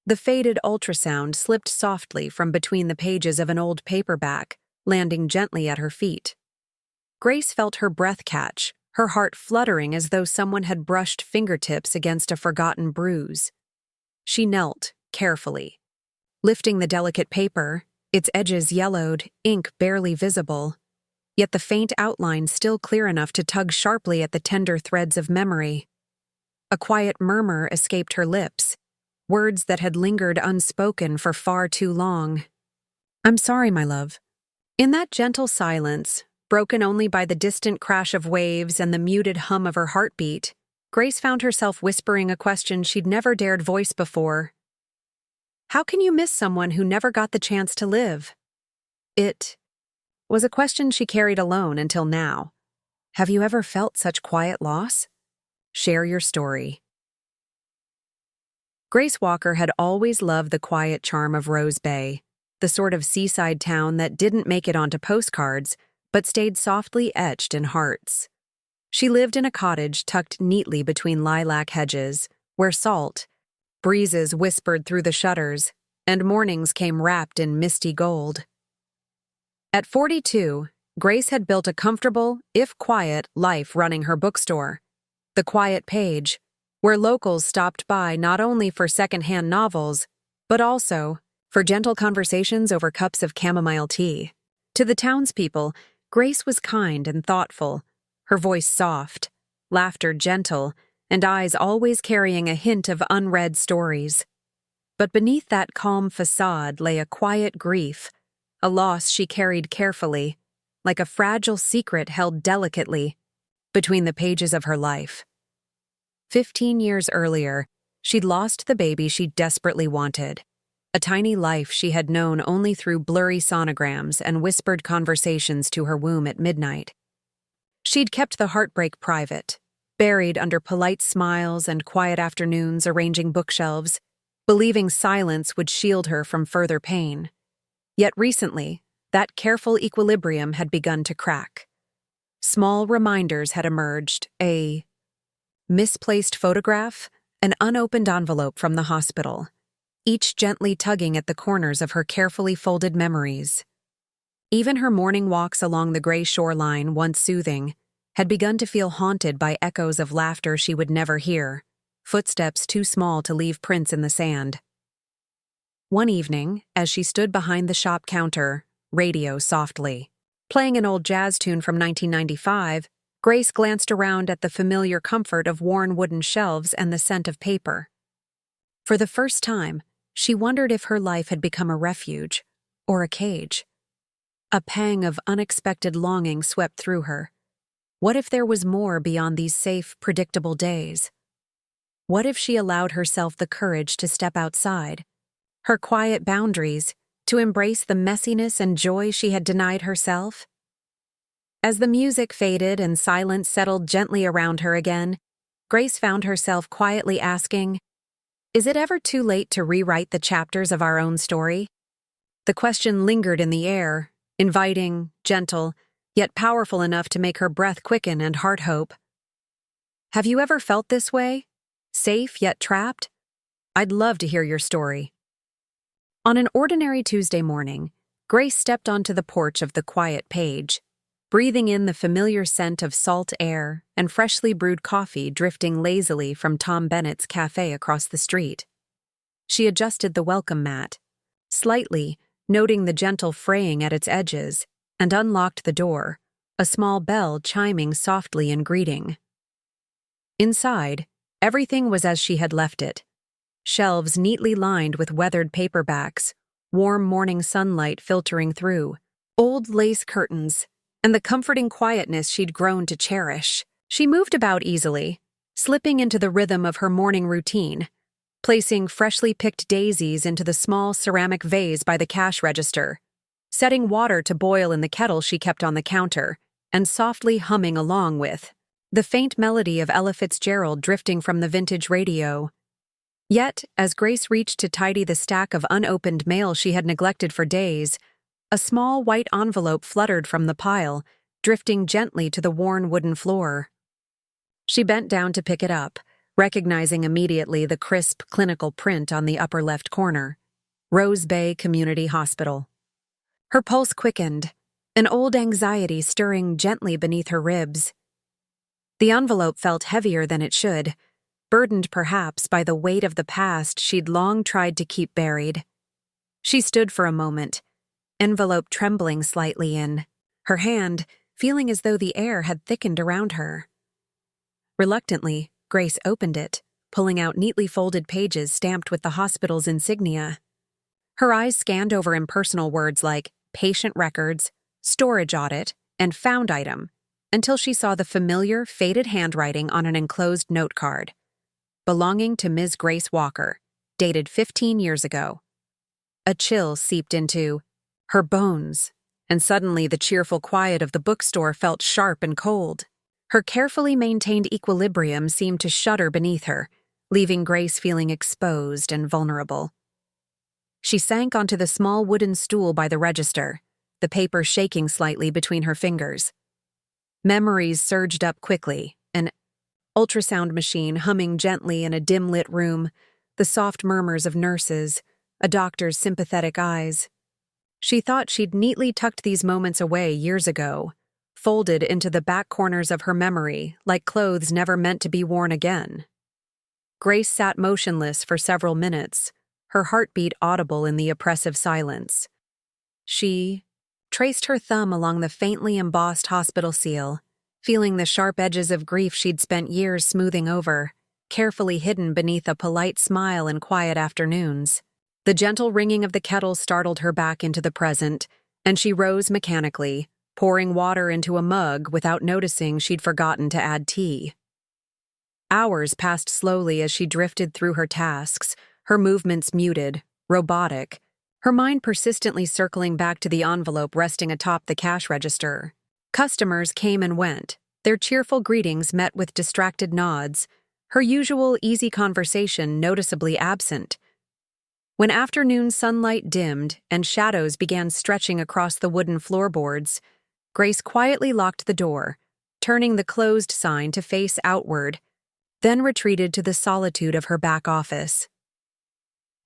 The faded ultrasound slipped softly from between the pages of an old paperback, landing gently at her feet. Grace felt her breath catch, her heart fluttering as though someone had brushed fingertips against a forgotten bruise. She knelt, carefully. Lifting the delicate paper, its edges yellowed, ink barely visible, yet the faint outline still clear enough to tug sharply at the tender threads of memory. A quiet murmur escaped her lips, words that had lingered unspoken for far too long. "I'm sorry, my love." In that gentle silence, broken only by the distant crash of waves and the muted hum of her heartbeat, Grace found herself whispering a question she'd never dared voice before. How can you miss someone who never got the chance to live? It was a question she carried alone until now. Have you ever felt such quiet loss? Share your story. Grace Walker had always loved the quiet charm of Rose Bay, the sort of seaside town that didn't make it onto postcards, but stayed softly etched in hearts. She lived in a cottage tucked neatly between lilac hedges, where breezes whispered through the shutters, and mornings came wrapped in misty gold. At 42, Grace had built a comfortable, if quiet, life running her bookstore, The Quiet Page, where locals stopped by not only for secondhand novels, but also for gentle conversations over cups of chamomile tea. To the townspeople, Grace was kind and thoughtful, her voice soft, laughter gentle, and eyes always carrying a hint of unread stories. But beneath that calm facade lay a quiet grief, a loss she carried carefully, like a fragile secret held delicately, between the pages of her life. 15 years earlier, she'd lost the baby she desperately wanted, a tiny life she had known only through blurry sonograms and whispered conversations to her womb at midnight. She'd kept the heartbreak private, buried under polite smiles and quiet afternoons arranging bookshelves, believing silence would shield her from further pain. Yet recently, that careful equilibrium had begun to crack. Small reminders had emerged, a misplaced photograph, an unopened envelope from the hospital, each gently tugging at the corners of her carefully folded memories. Even her morning walks along the gray shoreline, once soothing, had begun to feel haunted by echoes of laughter she would never hear, footsteps too small to leave prints in the sand. One evening, as she stood behind the shop counter, radio softly, playing an old jazz tune from 1995, Grace glanced around at the familiar comfort of worn wooden shelves and the scent of paper. For the first time, she wondered if her life had become a refuge or a cage. A pang of unexpected longing swept through her. What if there was more beyond these safe, predictable days? What if she allowed herself the courage to step outside, her quiet boundaries, to embrace the messiness and joy she had denied herself? As the music faded and silence settled gently around her again, Grace found herself quietly asking, is it ever too late to rewrite the chapters of our own story? The question lingered in the air, inviting, gentle, yet powerful enough to make her breath quicken and heart hope. Have you ever felt this way? Safe yet trapped? I'd love to hear your story. On an ordinary Tuesday morning, Grace stepped onto the porch of The Quiet Page, breathing in the familiar scent of salt air and freshly brewed coffee drifting lazily from Tom Bennett's cafe across the street. She adjusted the welcome mat, slightly, noting the gentle fraying at its edges, and unlocked the door, a small bell chiming softly in greeting. Inside, everything was as she had left it. Shelves neatly lined with weathered paperbacks, warm morning sunlight filtering through, old lace curtains, and the comforting quietness she'd grown to cherish. She moved about easily, slipping into the rhythm of her morning routine, placing freshly picked daisies into the small ceramic vase by the cash register, setting water to boil in the kettle she kept on the counter, and softly humming along with the faint melody of Ella Fitzgerald drifting from the vintage radio. Yet, as Grace reached to tidy the stack of unopened mail she had neglected for days, a small white envelope fluttered from the pile, drifting gently to the worn wooden floor. She bent down to pick it up, recognizing immediately the crisp clinical print on the upper left corner. Rose Bay Community Hospital. Her pulse quickened, an old anxiety stirring gently beneath her ribs. The envelope felt heavier than it should, burdened perhaps by the weight of the past she'd long tried to keep buried. She stood for a moment, envelope trembling slightly her hand feeling as though the air had thickened around her. Reluctantly, Grace opened it, pulling out neatly folded pages stamped with the hospital's insignia. Her eyes scanned over impersonal words like patient records, storage audit, and found item, until she saw the familiar, faded handwriting on an enclosed note card. Belonging to Ms. Grace Walker, dated 15 years ago. A chill seeped into her bones, and suddenly the cheerful quiet of the bookstore felt sharp and cold. Her carefully maintained equilibrium seemed to shudder beneath her, leaving Grace feeling exposed and vulnerable. She sank onto the small wooden stool by the register, the paper shaking slightly between her fingers. Memories surged up quickly, an ultrasound machine humming gently in a dim-lit room, the soft murmurs of nurses, a doctor's sympathetic eyes. She thought she'd neatly tucked these moments away years ago, folded into the back corners of her memory like clothes never meant to be worn again. Grace sat motionless for several minutes, her heartbeat audible in the oppressive silence. She traced her thumb along the faintly embossed hospital seal, feeling the sharp edges of grief she'd spent years smoothing over, carefully hidden beneath a polite smile in quiet afternoons. The gentle ringing of the kettle startled her back into the present, and she rose mechanically, pouring water into a mug without noticing she'd forgotten to add tea. Hours passed slowly as she drifted through her tasks, her movements muted, robotic, her mind persistently circling back to the envelope resting atop the cash register. Customers came and went, their cheerful greetings met with distracted nods, her usual easy conversation noticeably absent. When afternoon sunlight dimmed and shadows began stretching across the wooden floorboards, Grace quietly locked the door, turning the closed sign to face outward, then retreated to the solitude of her back office.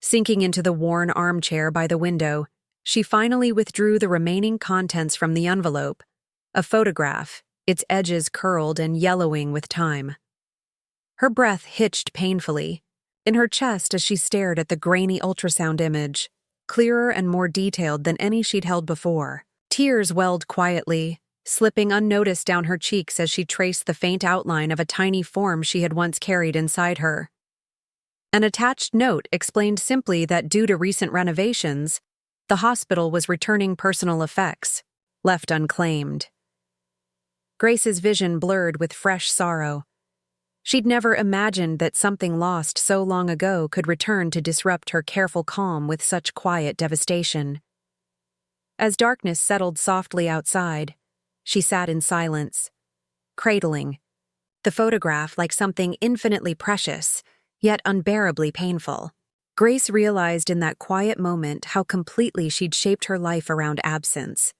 Sinking into the worn armchair by the window, she finally withdrew the remaining contents from the envelope, a photograph, its edges curled and yellowing with time. Her breath hitched painfully in her chest as she stared at the grainy ultrasound image, clearer and more detailed than any she'd held before. Tears welled quietly, slipping unnoticed down her cheeks as she traced the faint outline of a tiny form she had once carried inside her. An attached note explained simply that due to recent renovations, the hospital was returning personal effects, left unclaimed. Grace's vision blurred with fresh sorrow. She'd never imagined that something lost so long ago could return to disrupt her careful calm with such quiet devastation. As darkness settled softly outside, she sat in silence, cradling the photograph like something infinitely precious, yet unbearably painful. Grace realized in that quiet moment how completely she'd shaped her life around absence.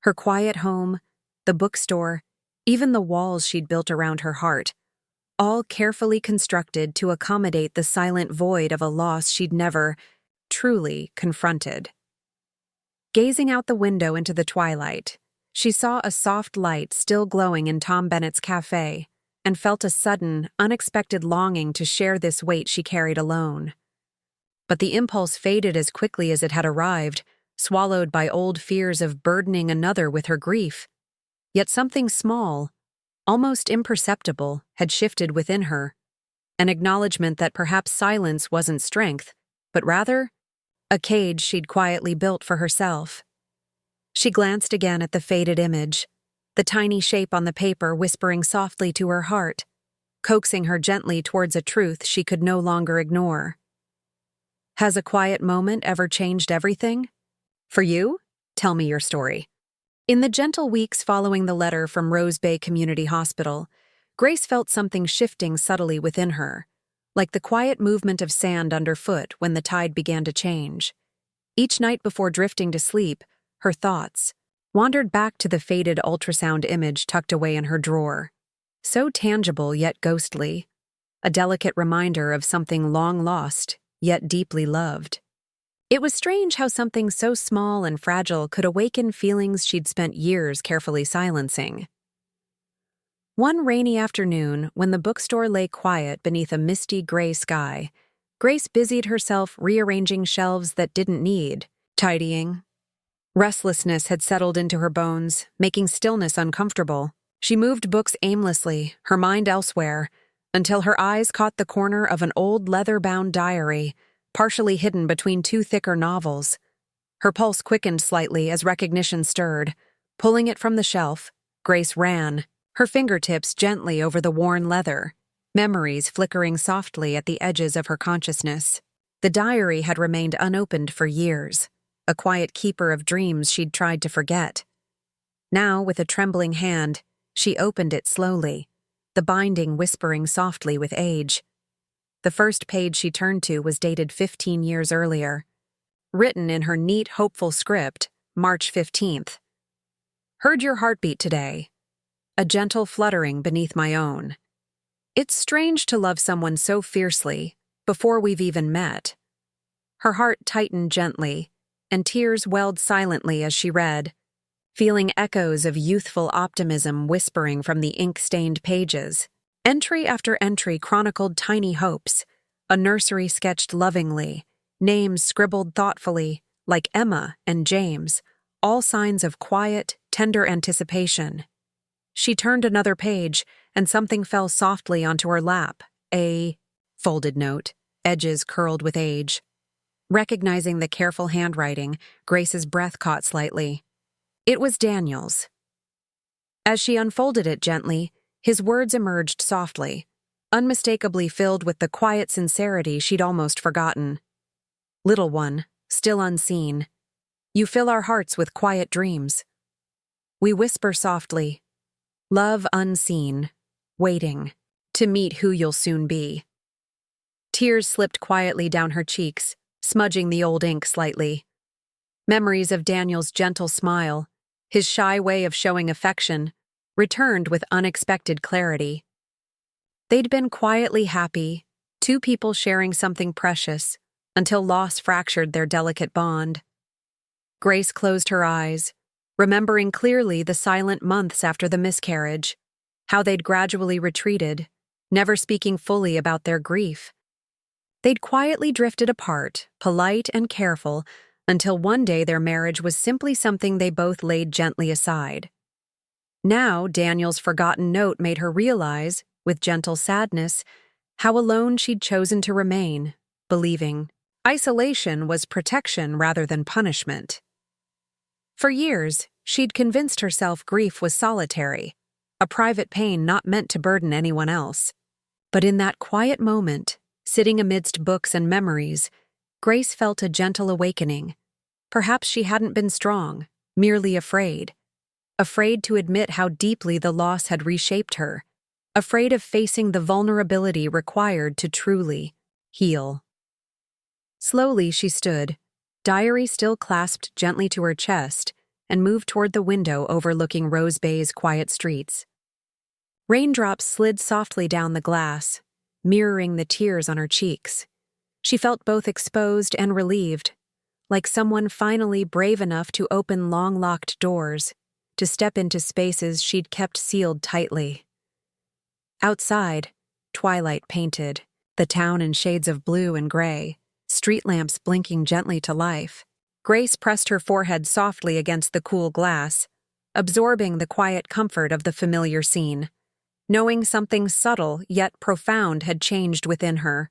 Her quiet home, the bookstore, even the walls she'd built around her heart, all carefully constructed to accommodate the silent void of a loss she'd never truly confronted. Gazing out the window into the twilight, she saw a soft light still glowing in Tom Bennett's cafe and felt a sudden, unexpected longing to share this weight she carried alone. But the impulse faded as quickly as it had arrived, swallowed by old fears of burdening another with her grief. Yet something small, almost imperceptible, had shifted within her, an acknowledgement that perhaps silence wasn't strength, but rather a cage she'd quietly built for herself. She glanced again at the faded image, the tiny shape on the paper whispering softly to her heart, coaxing her gently towards a truth she could no longer ignore. Has a quiet moment ever changed everything? For you? Tell me your story. In the gentle weeks following the letter from Rose Bay Community Hospital, Grace felt something shifting subtly within her, like the quiet movement of sand underfoot when the tide began to change. Each night before drifting to sleep, her thoughts wandered back to the faded ultrasound image tucked away in her drawer, so tangible yet ghostly. a delicate reminder of something long lost, yet deeply loved. It was strange how something so small and fragile could awaken feelings she'd spent years carefully silencing. One rainy afternoon, when the bookstore lay quiet beneath a misty gray sky, Grace busied herself rearranging shelves that didn't need tidying. Restlessness had settled into her bones, making stillness uncomfortable. She moved books aimlessly, her mind elsewhere, until her eyes caught the corner of an old leather-bound diary, partially hidden between two thicker novels. Her pulse quickened slightly as recognition stirred. Pulling it from the shelf, Grace ran, her fingertips gently over the worn leather, memories flickering softly at the edges of her consciousness. The diary had remained unopened for years, a quiet keeper of dreams she'd tried to forget. Now, with a trembling hand, she opened it slowly, the binding whispering softly with age. The first page she turned to was dated 15 years earlier. Written in her neat, hopeful script, March 15th. Heard your heartbeat today. A gentle fluttering beneath my own. It's strange to love someone so fiercely, before we've even met. Her heart tightened gently, and tears welled silently as she read, feeling echoes of youthful optimism whispering from the ink-stained pages. Entry after entry chronicled tiny hopes, a nursery sketched lovingly, names scribbled thoughtfully, like Emma and James, all signs of quiet, tender anticipation. She turned another page, and something fell softly onto her lap, a folded note, edges curled with age. Recognizing the careful handwriting, Grace's breath caught slightly. It was Daniel's. As she unfolded it gently, his words emerged softly, unmistakably filled with the quiet sincerity she'd almost forgotten. Little one, still unseen, you fill our hearts with quiet dreams. We whisper softly, love unseen, waiting to meet who you'll soon be. Tears slipped quietly down her cheeks, smudging the old ink slightly. Memories of Daniel's gentle smile, his shy way of showing affection, returned with unexpected clarity. They'd been quietly happy, two people sharing something precious, until loss fractured their delicate bond. Grace closed her eyes, remembering clearly the silent months after the miscarriage, how they'd gradually retreated, never speaking fully about their grief. They'd quietly drifted apart, polite and careful, until one day their marriage was simply something they both laid gently aside. Now, Daniel's forgotten note made her realize, with gentle sadness, how alone she'd chosen to remain, believing isolation was protection rather than punishment. For years, she'd convinced herself grief was solitary, a private pain not meant to burden anyone else. But in that quiet moment, sitting amidst books and memories, Grace felt a gentle awakening. Perhaps she hadn't been strong, merely afraid. Afraid to admit how deeply the loss had reshaped her. Afraid of facing the vulnerability required to truly heal. Slowly she stood, diary still clasped gently to her chest, and moved toward the window overlooking Rose Bay's quiet streets. Raindrops slid softly down the glass, mirroring the tears on her cheeks. She felt both exposed and relieved, like someone finally brave enough to open long-locked doors, to step into spaces she'd kept sealed tightly. Outside, twilight painted, the town in shades of blue and gray, street lamps blinking gently to life. Grace pressed her forehead softly against the cool glass, absorbing the quiet comfort of the familiar scene, knowing something subtle yet profound had changed within her.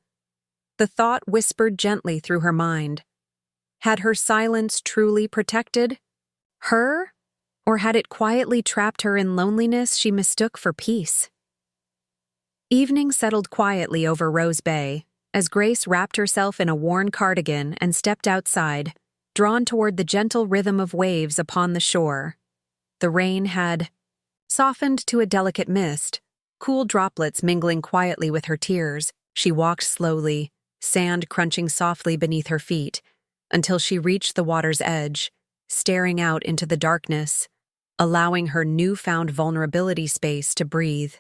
The thought whispered gently through her mind. Had her silence truly protected her, or had it quietly trapped her in loneliness she mistook for peace? Evening settled quietly over Rose Bay, as Grace wrapped herself in a worn cardigan and stepped outside, drawn toward the gentle rhythm of waves upon the shore. The rain had softened to a delicate mist, cool droplets mingling quietly with her tears. She walked slowly, sand crunching softly beneath her feet, until she reached the water's edge, staring out into the darkness, allowing her newfound vulnerability space to breathe.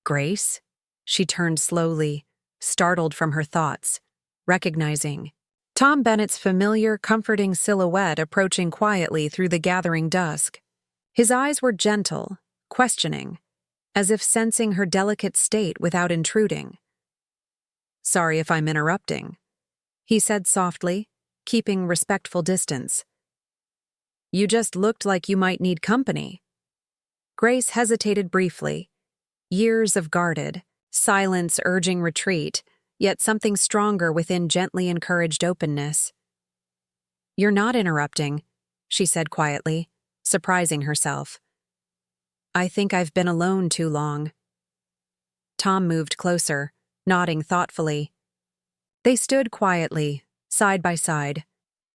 Grace? She turned slowly, startled from her thoughts, recognizing Tom Bennett's familiar, comforting silhouette approaching quietly through the gathering dusk. His eyes were gentle, questioning, as if sensing her delicate state without intruding. "Sorry if I'm interrupting," he said softly, keeping respectful distance. "You just looked like you might need company." Grace hesitated briefly. Years of guarded silence urging retreat, yet something stronger within gently encouraged openness. "You're not interrupting," she said quietly, surprising herself. "I think I've been alone too long." Tom moved closer, nodding thoughtfully. They stood quietly, side by side,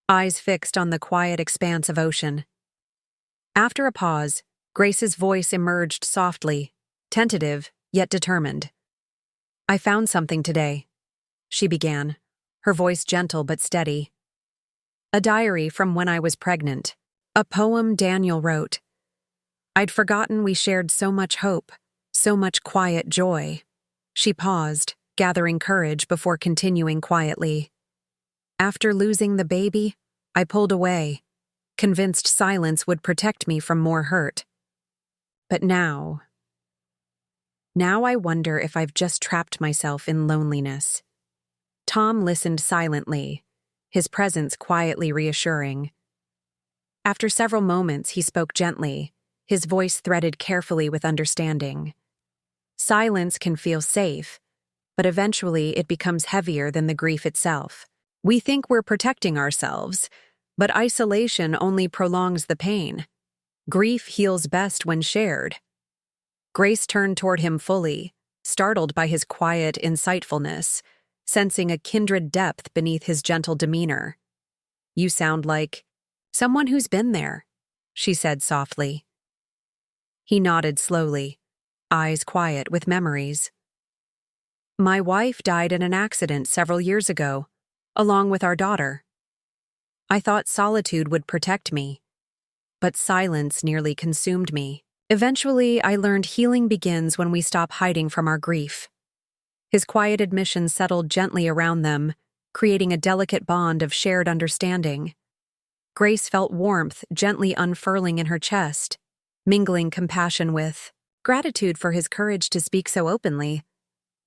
eyes fixed on the quiet expanse of ocean. After a pause, Grace's voice emerged softly, tentative yet determined. "I found something today," she began, her voice gentle but steady. "A diary from when I was pregnant. A poem Daniel wrote. I'd forgotten we shared so much hope, so much quiet joy." She paused, gathering courage before continuing quietly. "After losing the baby, I pulled away, convinced silence would protect me from more hurt. But now I wonder if I've just trapped myself in loneliness." Tom listened silently, his presence quietly reassuring. After several moments, he spoke gently, his voice threaded carefully with understanding. "Silence can feel safe, but eventually it becomes heavier than the grief itself. We think we're protecting ourselves, but isolation only prolongs the pain. Grief heals best when shared." Grace turned toward him fully, startled by his quiet insightfulness, sensing a kindred depth beneath his gentle demeanor. "You sound like someone who's been there," she said softly. He nodded slowly, eyes quiet with memories. "My wife died in an accident several years ago, along with our daughter. I thought solitude would protect me, but silence nearly consumed me. Eventually, I learned healing begins when we stop hiding from our grief." His quiet admission settled gently around them, creating a delicate bond of shared understanding. Grace felt warmth gently unfurling in her chest, mingling compassion with gratitude for his courage to speak so openly.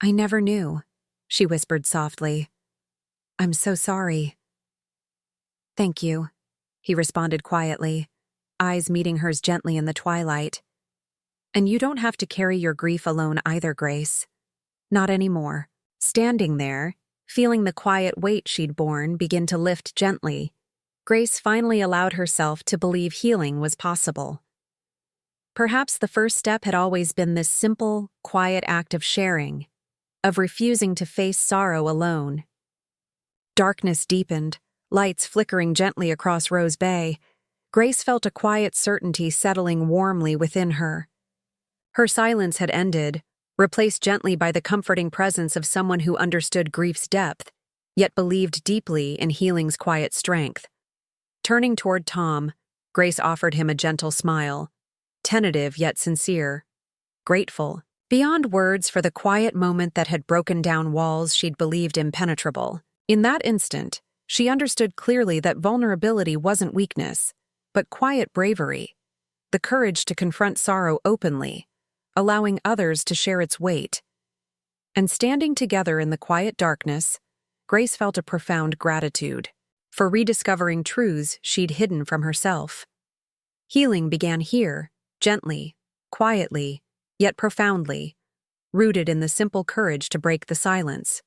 "I never knew," she whispered softly. "I'm so sorry." "Thank you," he responded quietly, eyes meeting hers gently in the twilight. "And you don't have to carry your grief alone either, Grace. Not anymore." Standing there, feeling the quiet weight she'd borne begin to lift gently, Grace finally allowed herself to believe healing was possible. Perhaps the first step had always been this simple, quiet act of sharing, of refusing to face sorrow alone. Darkness deepened, lights flickering gently across Rose Bay. Grace felt a quiet certainty settling warmly within her. Her silence had ended, replaced gently by the comforting presence of someone who understood grief's depth, yet believed deeply in healing's quiet strength. Turning toward Tom, Grace offered him a gentle smile, tentative yet sincere, grateful, beyond words for the quiet moment that had broken down walls she'd believed impenetrable. In that instant, she understood clearly that vulnerability wasn't weakness, but quiet bravery, the courage to confront sorrow openly, allowing others to share its weight. And standing together in the quiet darkness, Grace felt a profound gratitude for rediscovering truths she'd hidden from herself. Healing began here, gently, quietly, yet profoundly, rooted in the simple courage to break the silence.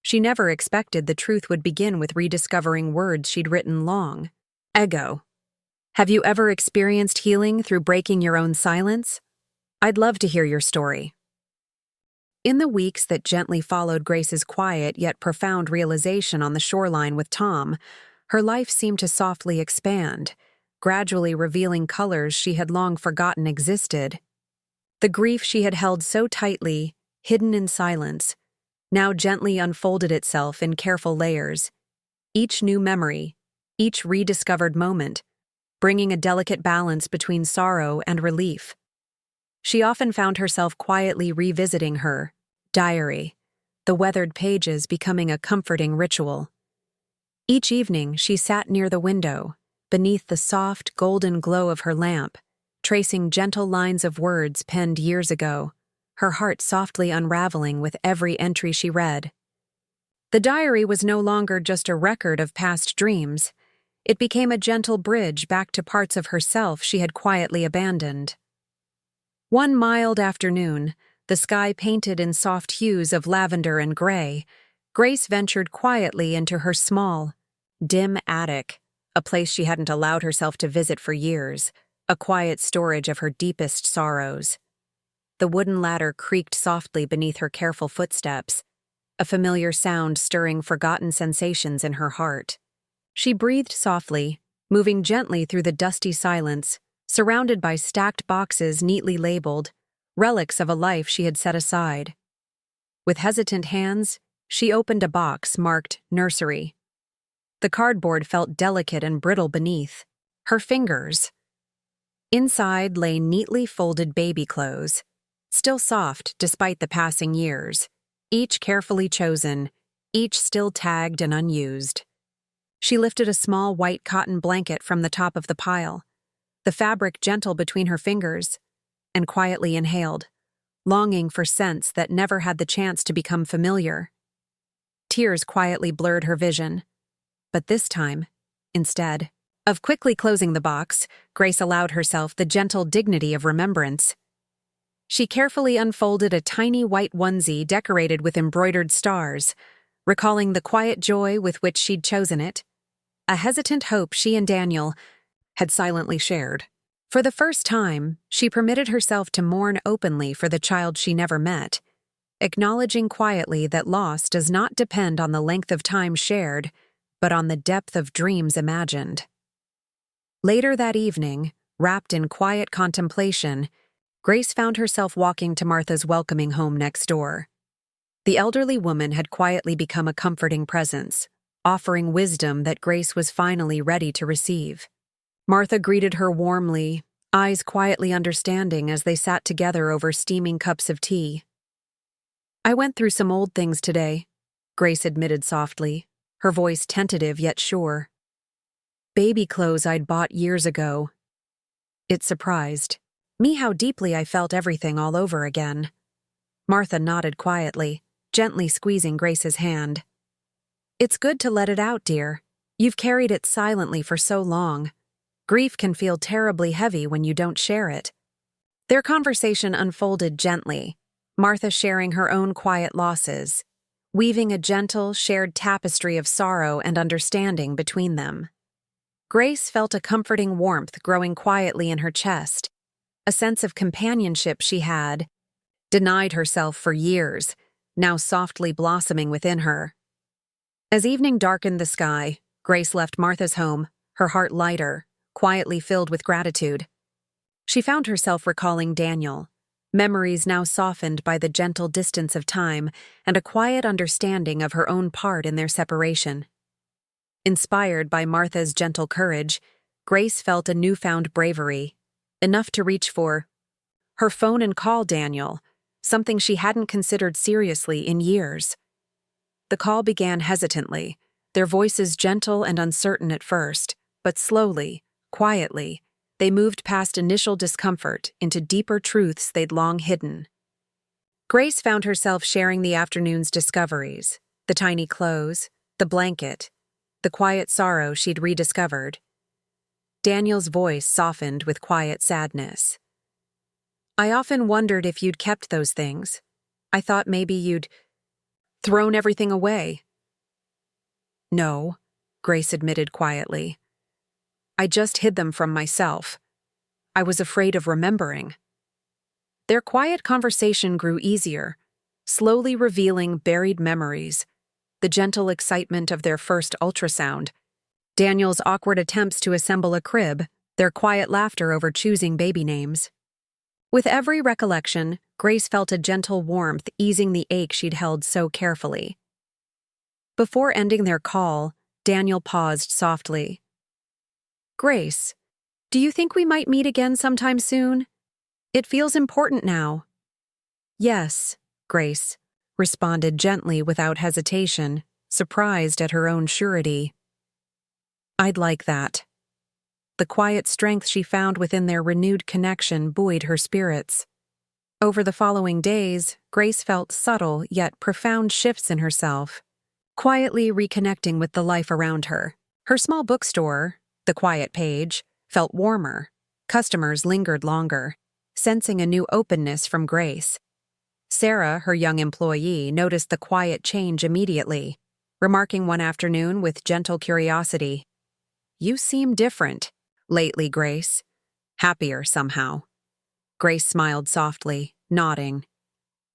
She never expected the truth would begin with rediscovering words she'd written long ago. Have you ever experienced healing through breaking your own silence? I'd love to hear your story. In the weeks that gently followed Grace's quiet yet profound realization on the shoreline with Tom, her life seemed to softly expand, gradually revealing colors she had long forgotten existed. The grief she had held so tightly, hidden in silence, now gently unfolded itself in careful layers, each new memory, each rediscovered moment, bringing a delicate balance between sorrow and relief. She often found herself quietly revisiting her, Diary, the weathered pages becoming a comforting ritual. Each evening, she sat near the window, beneath the soft, golden glow of her lamp, tracing gentle lines of words penned years ago, her heart softly unraveling with every entry she read. The diary was no longer just a record of past dreams. It became a gentle bridge back to parts of herself she had quietly abandoned. One mild afternoon, the sky painted in soft hues of lavender and gray, Grace ventured quietly into her small, dim attic, a place she hadn't allowed herself to visit for years, a quiet storage of her deepest sorrows. The wooden ladder creaked softly beneath her careful footsteps, a familiar sound stirring forgotten sensations in her heart. She breathed softly, moving gently through the dusty silence, surrounded by stacked boxes neatly labeled, relics of a life she had set aside. With hesitant hands, she opened a box marked Nursery. The cardboard felt delicate and brittle beneath. Her fingers. Inside lay neatly folded baby clothes, still soft despite the passing years, each carefully chosen, each still tagged and unused. She lifted a small white cotton blanket from the top of the pile, the fabric gentle between her fingers, and quietly inhaled, longing for scents that never had the chance to become familiar. Tears quietly blurred her vision. But this time, instead of quickly closing the box, Grace allowed herself the gentle dignity of remembrance. She carefully unfolded a tiny white onesie decorated with embroidered stars, recalling the quiet joy with which she'd chosen it, a hesitant hope she and Daniel had silently shared. For the first time, she permitted herself to mourn openly for the child she never met, acknowledging quietly that loss does not depend on the length of time shared, but on the depth of dreams imagined. Later that evening, wrapped in quiet contemplation, Grace found herself walking to Martha's welcoming home next door. The elderly woman had quietly become a comforting presence, offering wisdom that Grace was finally ready to receive. Martha greeted her warmly, eyes quietly understanding as they sat together over steaming cups of tea. "I went through some old things today," Grace admitted softly, her voice tentative yet sure. "Baby clothes I'd bought years ago." It surprised me how deeply I felt everything all over again. Martha nodded quietly, gently squeezing Grace's hand. "It's good to let it out, dear. You've carried it silently for so long. Grief can feel terribly heavy when you don't share it." Their conversation unfolded gently, Martha sharing her own quiet losses, weaving a gentle, shared tapestry of sorrow and understanding between them. Grace felt a comforting warmth growing quietly in her chest, a sense of companionship she had denied herself for years, now softly blossoming within her. As evening darkened the sky, Grace left Martha's home, her heart lighter, quietly filled with gratitude. She found herself recalling Daniel, memories now softened by the gentle distance of time and a quiet understanding of her own part in their separation. Inspired by Martha's gentle courage, Grace felt a newfound bravery, enough to reach for her phone and call Daniel, something she hadn't considered seriously in years. The call began hesitantly, their voices gentle and uncertain at first, but slowly, quietly, they moved past initial discomfort into deeper truths they'd long hidden. Grace found herself sharing the afternoon's discoveries, the tiny clothes, the blanket, the quiet sorrow she'd rediscovered. Daniel's voice softened with quiet sadness. "I often wondered if you'd kept those things. I thought maybe you'd thrown everything away." "No," Grace admitted quietly. "I just hid them from myself. I was afraid of remembering." Their quiet conversation grew easier, slowly revealing buried memories, the gentle excitement of their first ultrasound, Daniel's awkward attempts to assemble a crib, their quiet laughter over choosing baby names. With every recollection, Grace felt a gentle warmth easing the ache she'd held so carefully. Before ending their call, Daniel paused softly. "Grace, do you think we might meet again sometime soon? It feels important now." "Yes, Grace. responded gently without hesitation, surprised at her own surety. "I'd like that." The quiet strength she found within their renewed connection buoyed her spirits. Over the following days, Grace felt subtle yet profound shifts in herself, quietly reconnecting with the life around her. Her small bookstore, the Quiet Page, felt warmer. Customers lingered longer, sensing a new openness from Grace. Sarah, her young employee, noticed the quiet change immediately, remarking one afternoon with gentle curiosity, "You seem different lately, Grace. Happier somehow." Grace smiled softly, nodding.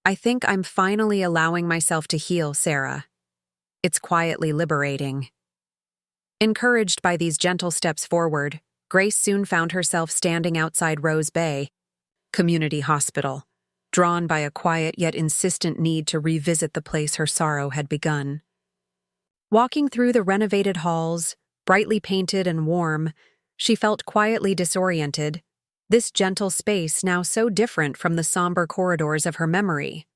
"I think I'm finally allowing myself to heal, Sarah. It's quietly liberating." Encouraged by these gentle steps forward, Grace soon found herself standing outside Rose Bay Community Hospital, drawn by a quiet yet insistent need to revisit the place her sorrow had begun. Walking through the renovated halls, brightly painted and warm, she felt quietly disoriented, this gentle space now so different from the somber corridors of her memory.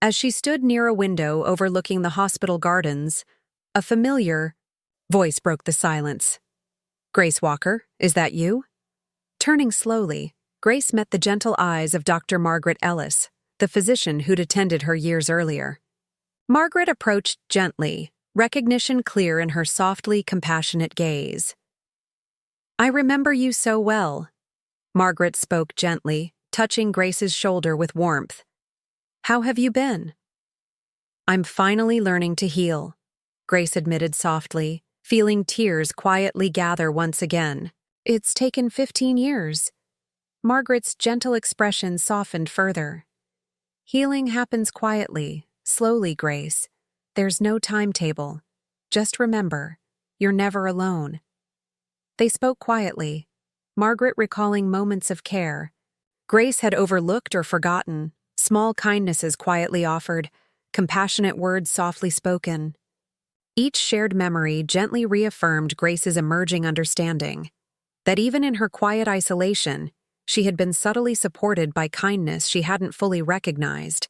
As she stood near a window overlooking the hospital gardens, a familiar voice broke the silence. "Grace Walker, is that you?" Turning slowly, Grace met the gentle eyes of Dr. Margaret Ellis, the physician who'd attended her years earlier. Margaret approached gently, recognition clear in her softly compassionate gaze. "I remember you so well." Margaret spoke gently, touching Grace's shoulder with warmth. "How have you been?" "I'm finally learning to heal," Grace admitted softly, feeling tears quietly gather once again. "It's taken 15 years. Margaret's gentle expression softened further. "Healing happens quietly, slowly, Grace. There's no timetable. Just remember, you're never alone." They spoke quietly, Margaret recalling moments of care Grace had overlooked or forgotten, small kindnesses quietly offered, compassionate words softly spoken. Each shared memory gently reaffirmed Grace's emerging understanding that even in her quiet isolation, she had been subtly supported by kindness she hadn't fully recognized.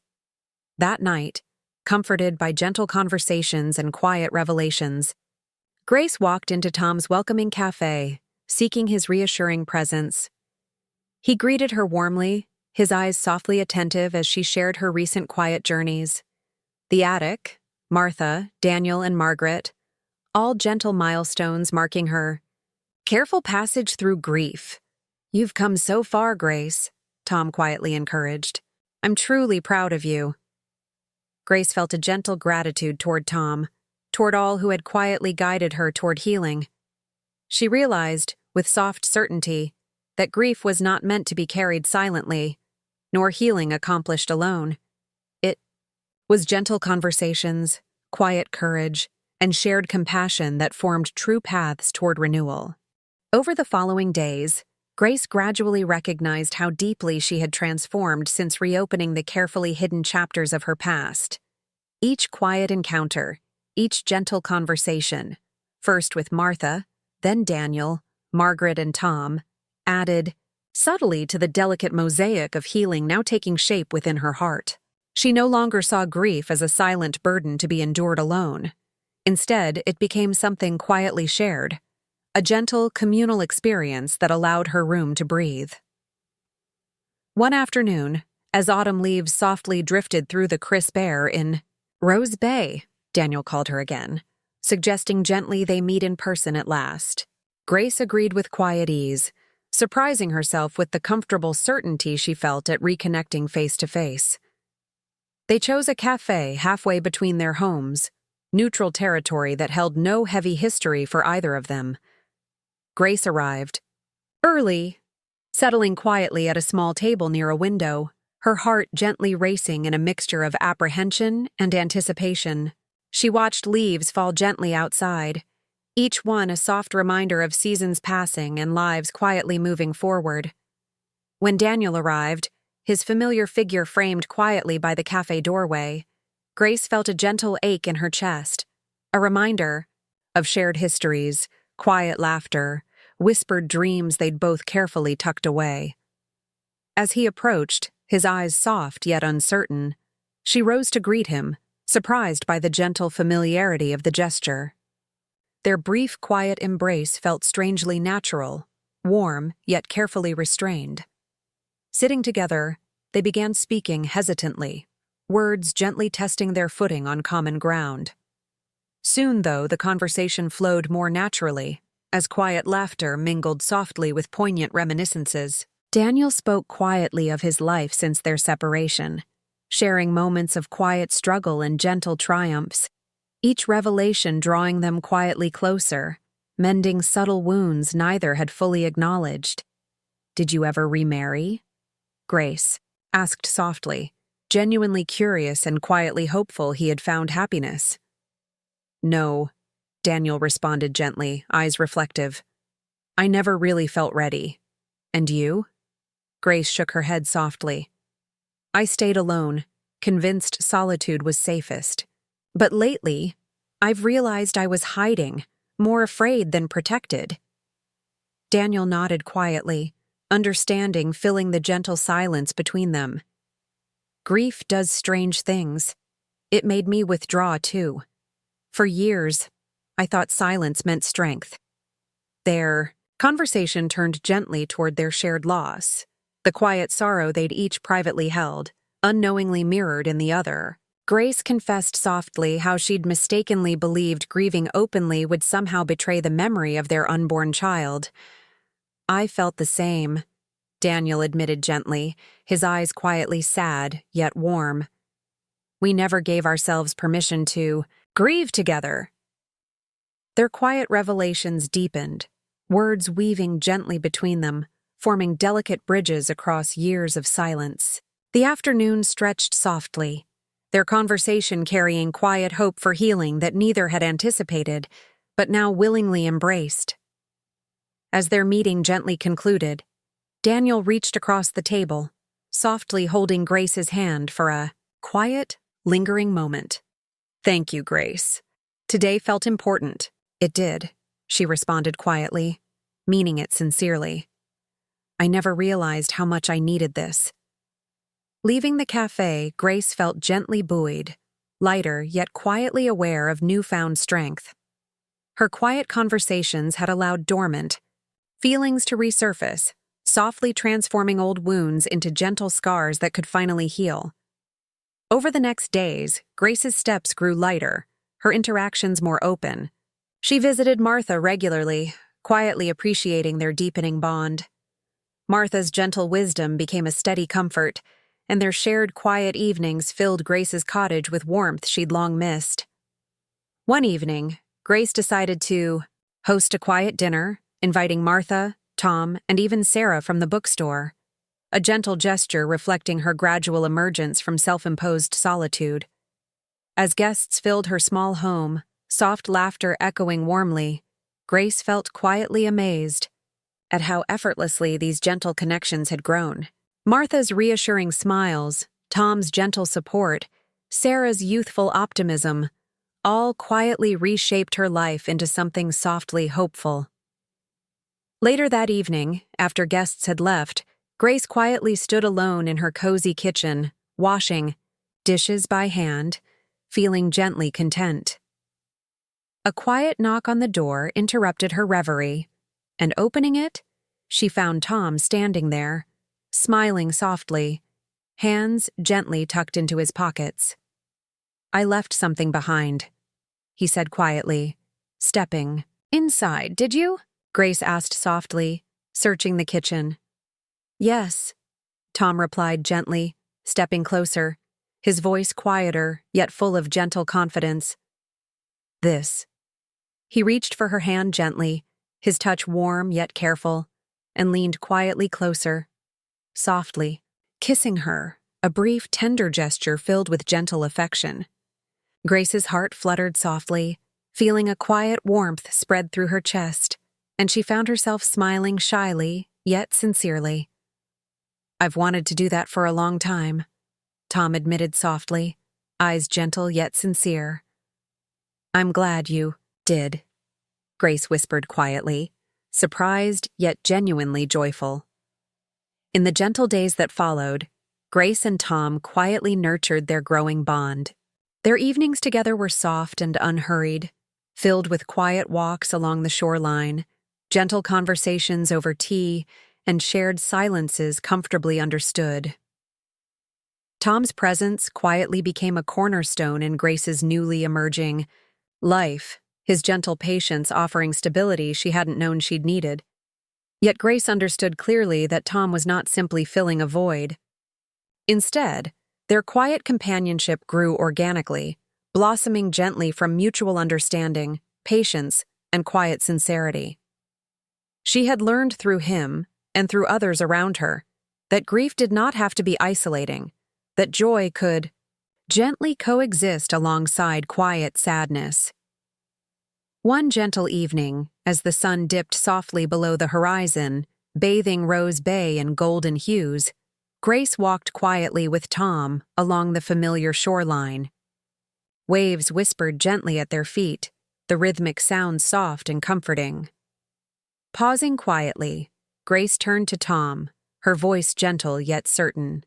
That night, comforted by gentle conversations and quiet revelations, Grace walked into Tom's welcoming cafe, seeking his reassuring presence. He greeted her warmly, his eyes softly attentive as she shared her recent quiet journeys. The attic, Martha, Daniel, and Margaret, all gentle milestones marking her careful passage through grief. "You've come so far, Grace," Tom quietly encouraged. "I'm truly proud of you." Grace felt a gentle gratitude toward Tom, toward all who had quietly guided her toward healing. She realized, with soft certainty, that grief was not meant to be carried silently, nor healing accomplished alone. It was gentle conversations, quiet courage, and shared compassion that formed true paths toward renewal. Over the following days, Grace gradually recognized how deeply she had transformed since reopening the carefully hidden chapters of her past. Each quiet encounter, each gentle conversation, first with Martha, then Daniel, Margaret, and Tom, added subtly to the delicate mosaic of healing now taking shape within her heart. She no longer saw grief as a silent burden to be endured alone. Instead, it became something quietly shared, a gentle, communal experience that allowed her room to breathe. One afternoon, as autumn leaves softly drifted through the crisp air in Rose Bay, Daniel called her again, suggesting gently they meet in person at last. Grace agreed with quiet ease, surprising herself with the comfortable certainty she felt at reconnecting face to face. They chose a cafe halfway between their homes, neutral territory that held no heavy history for either of them. Grace arrived early, settling quietly at a small table near a window, her heart gently racing in a mixture of apprehension and anticipation. She watched leaves fall gently outside, each one a soft reminder of seasons passing and lives quietly moving forward. When Daniel arrived, his familiar figure framed quietly by the cafe doorway, Grace felt a gentle ache in her chest, a reminder of shared histories, quiet laughter, whispered dreams they'd both carefully tucked away. As he approached, his eyes soft yet uncertain, She rose to greet him, surprised by the gentle familiarity of the gesture. Their brief, quiet embrace felt strangely natural, warm, yet carefully restrained. Sitting together, they began speaking hesitantly, words gently testing their footing on common ground. Soon, though, the conversation flowed more naturally, as quiet laughter mingled softly with poignant reminiscences. Daniel spoke quietly of his life since their separation, sharing moments of quiet struggle and gentle triumphs, each revelation drawing them quietly closer, mending subtle wounds neither had fully acknowledged. "Did you ever remarry?" Grace asked softly, genuinely curious and quietly hopeful he had found happiness. "No," Daniel responded gently, eyes reflective. "I never really felt ready. And you?" Grace shook her head softly. "I stayed alone, convinced solitude was safest. But lately, I've realized I was hiding, more afraid than protected." Daniel nodded quietly, understanding filling the gentle silence between them. "Grief does strange things. It made me withdraw, too. For years, I thought silence meant strength." Their conversation turned gently toward their shared loss, the quiet sorrow they'd each privately held, unknowingly mirrored in the other. Grace confessed softly how she'd mistakenly believed grieving openly would somehow betray the memory of their unborn child. "I felt the same," Daniel admitted gently, his eyes quietly sad, yet warm. "We never gave ourselves permission to grieve together." Their quiet revelations deepened, words weaving gently between them, forming delicate bridges across years of silence. The afternoon stretched softly, their conversation carrying quiet hope for healing that neither had anticipated, but now willingly embraced. As their meeting gently concluded, Daniel reached across the table, softly holding Grace's hand for a quiet, lingering moment. "Thank you, Grace. Today felt important." "It did," she responded quietly, meaning it sincerely. "I never realized how much I needed this." Leaving the cafe, Grace felt gently buoyed, lighter yet quietly aware of newfound strength. Her quiet conversations had allowed dormant feelings to resurface, softly transforming old wounds into gentle scars that could finally heal. Over the next days, Grace's steps grew lighter, her interactions more open. She visited Martha regularly, quietly appreciating their deepening bond. Martha's gentle wisdom became a steady comfort, and their shared quiet evenings filled Grace's cottage with warmth she'd long missed. One evening, Grace decided to host a quiet dinner, inviting Martha, Tom, and even Sarah from the bookstore, a gentle gesture reflecting her gradual emergence from self-imposed solitude. As guests filled her small home, soft laughter echoing warmly, Grace felt quietly amazed at how effortlessly these gentle connections had grown. Martha's reassuring smiles, Tom's gentle support, Sarah's youthful optimism, all quietly reshaped her life into something softly hopeful. Later that evening, after guests had left, Grace quietly stood alone in her cozy kitchen, washing dishes by hand, feeling gently content. A quiet knock on the door interrupted her reverie, and opening it, she found Tom standing there, smiling softly, hands gently tucked into his pockets. "I left something behind," he said quietly, stepping inside. "Did you?" Grace asked softly, searching the kitchen. "Yes," Tom replied gently, stepping closer, his voice quieter, yet full of gentle confidence. "This." He reached for her hand gently, his touch warm yet careful, and leaned quietly closer, softly, kissing her, a brief, tender gesture filled with gentle affection. Grace's heart fluttered softly, feeling a quiet warmth spread through her chest, and she found herself smiling shyly, yet sincerely. "I've wanted to do that for a long time," Tom admitted softly, eyes gentle yet sincere. "I'm glad you did," Grace whispered quietly, surprised yet genuinely joyful. In the gentle days that followed, Grace and Tom quietly nurtured their growing bond. Their evenings together were soft and unhurried, filled with quiet walks along the shoreline, gentle conversations over tea, and shared silences comfortably understood. Tom's presence quietly became a cornerstone in Grace's newly emerging life, his gentle patience offering stability she hadn't known she'd needed. Yet Grace understood clearly that Tom was not simply filling a void. Instead, their quiet companionship grew organically, blossoming gently from mutual understanding, patience, and quiet sincerity. She had learned through him, and through others around her, that grief did not have to be isolating, that joy could gently coexist alongside quiet sadness. One gentle evening, as the sun dipped softly below the horizon, bathing Rose Bay in golden hues, Grace walked quietly with Tom along the familiar shoreline. Waves whispered gently at their feet, the rhythmic sound soft and comforting. Pausing quietly, Grace turned to Tom, her voice gentle yet certain.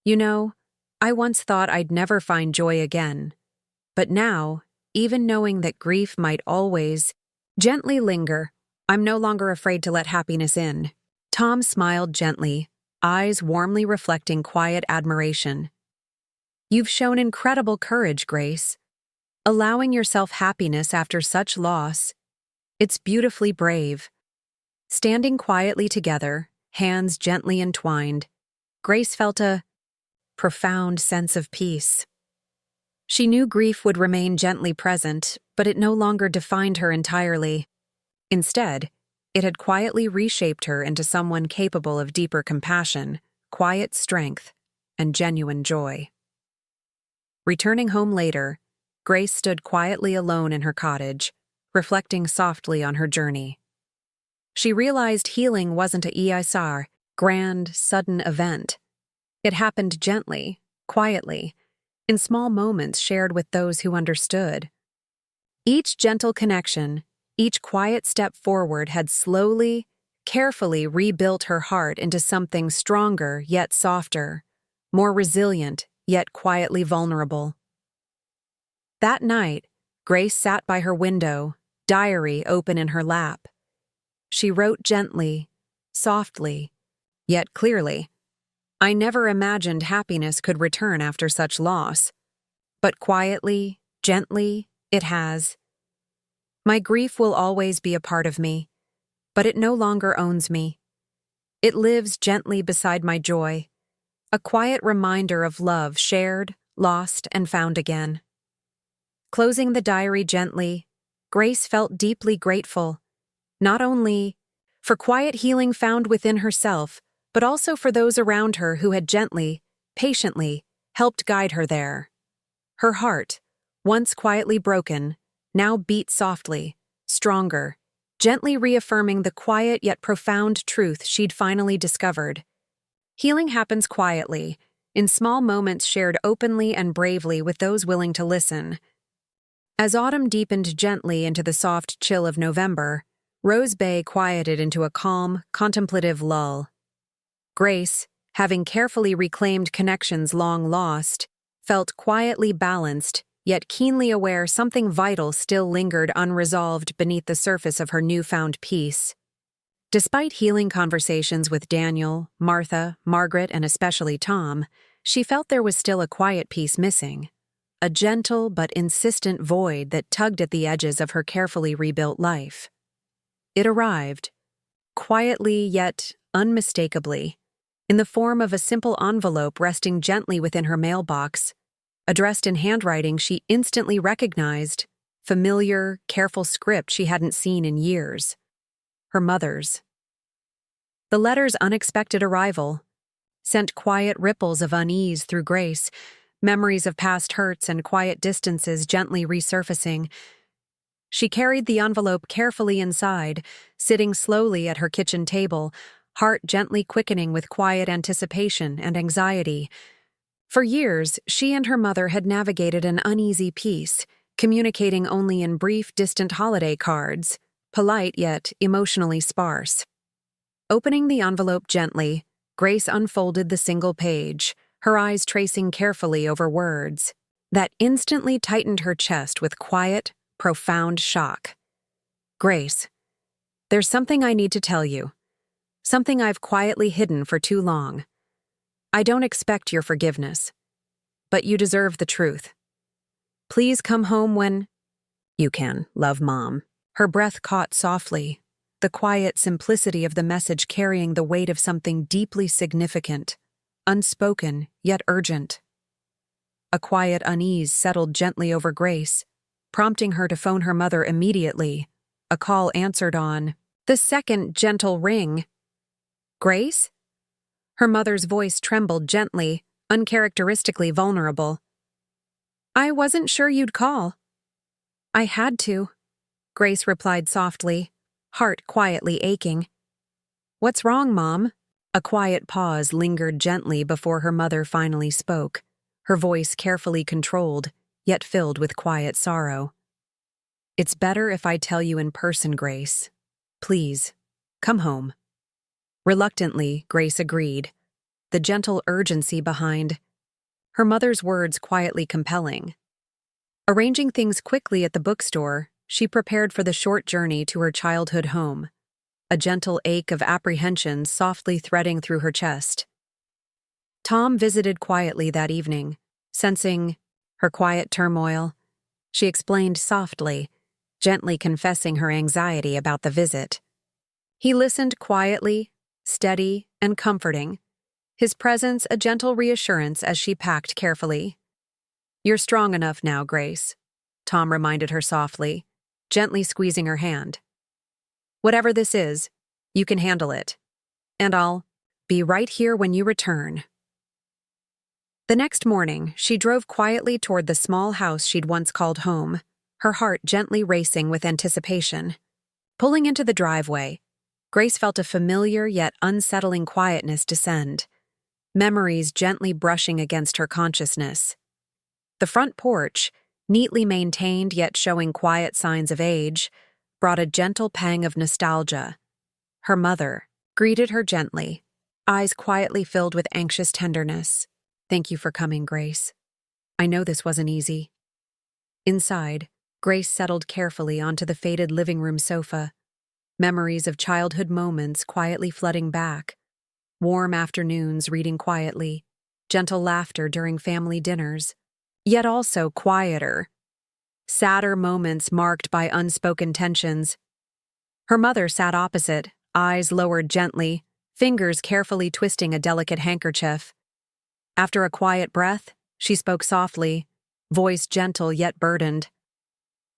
"You know, I once thought I'd never find joy again, but now, even knowing that grief might always gently linger, I'm no longer afraid to let happiness in." Tom smiled gently, eyes warmly reflecting quiet admiration. "You've shown incredible courage, Grace. Allowing yourself happiness after such loss. It's beautifully brave." Standing quietly together, hands gently entwined, Grace felt a profound sense of peace. She knew grief would remain gently present, but it no longer defined her entirely. Instead, it had quietly reshaped her into someone capable of deeper compassion, quiet strength, and genuine joy. Returning home later, Grace stood quietly alone in her cottage, reflecting softly on her journey. She realized healing wasn't a ESR, grand, sudden event. It happened gently, quietly, in small moments shared with those who understood. Each gentle connection, each quiet step forward had slowly, carefully rebuilt her heart into something stronger yet softer, more resilient yet quietly vulnerable. That night, Grace sat by her window, diary open in her lap. She wrote gently, softly, yet clearly. "I never imagined happiness could return after such loss. But quietly, gently, it has. My grief will always be a part of me, but it no longer owns me. It lives gently beside my joy, a quiet reminder of love shared, lost, and found again." Closing the diary gently, Grace felt deeply grateful, not only for quiet healing found within herself, but also for those around her who had gently, patiently, helped guide her there. Her heart, once quietly broken, now beat softly, stronger, gently reaffirming the quiet yet profound truth she'd finally discovered. Healing happens quietly, in small moments shared openly and bravely with those willing to listen. As autumn deepened gently into the soft chill of November, Rose Bay quieted into a calm, contemplative lull. Grace, having carefully reclaimed connections long lost, felt quietly balanced, yet keenly aware something vital still lingered unresolved beneath the surface of her newfound peace. Despite healing conversations with Daniel, Martha, Margaret, and especially Tom, she felt there was still a quiet piece missing, a gentle but insistent void that tugged at the edges of her carefully rebuilt life. It arrived, quietly yet unmistakably, in the form of a simple envelope resting gently within her mailbox, addressed in handwriting she instantly recognized, familiar, careful script she hadn't seen in years. Her mother's. The letter's unexpected arrival sent quiet ripples of unease through Grace, memories of past hurts and quiet distances gently resurfacing. She carried the envelope carefully inside, sitting slowly at her kitchen table, heart gently quickening with quiet anticipation and anxiety. For years, she and her mother had navigated an uneasy peace, communicating only in brief, distant holiday cards, polite yet emotionally sparse. Opening the envelope gently, Grace unfolded the single page, her eyes tracing carefully over words that instantly tightened her chest with quiet, profound shock. Grace, there's something I need to tell you. Something I've quietly hidden for too long. I don't expect your forgiveness, but you deserve the truth. Please come home when you can, love, Mom. Her breath caught softly, the quiet simplicity of the message carrying the weight of something deeply significant, unspoken yet urgent. A quiet unease settled gently over Grace, prompting her to phone her mother immediately. A call answered on the second gentle ring. Grace? Her mother's voice trembled gently, uncharacteristically vulnerable. I wasn't sure you'd call. I had to, Grace replied softly, heart quietly aching. What's wrong, Mom? A quiet pause lingered gently before her mother finally spoke, her voice carefully controlled, yet filled with quiet sorrow. It's better if I tell you in person, Grace. Please, come home. Reluctantly, Grace agreed, the gentle urgency behind her mother's words quietly compelling. Arranging things quickly at the bookstore, she prepared for the short journey to her childhood home, a gentle ache of apprehension softly threading through her chest. Tom visited quietly that evening, sensing her quiet turmoil. She explained softly, gently confessing her anxiety about the visit. He listened quietly, steady, and comforting, his presence a gentle reassurance as she packed carefully. You're strong enough now, Grace, Tom reminded her softly, gently squeezing her hand. Whatever this is, you can handle it. And I'll be right here when you return. The next morning, she drove quietly toward the small house she'd once called home, her heart gently racing with anticipation. Pulling into the driveway, Grace felt a familiar yet unsettling quietness descend, memories gently brushing against her consciousness. The front porch, neatly maintained yet showing quiet signs of age, brought a gentle pang of nostalgia. Her mother greeted her gently, eyes quietly filled with anxious tenderness. Thank you for coming, Grace. I know this wasn't easy. Inside, Grace settled carefully onto the faded living room sofa, memories of childhood moments quietly flooding back, warm afternoons reading quietly, gentle laughter during family dinners, yet also quieter, sadder moments marked by unspoken tensions. Her mother sat opposite, eyes lowered gently, fingers carefully twisting a delicate handkerchief. After a quiet breath, she spoke softly, voice gentle yet burdened.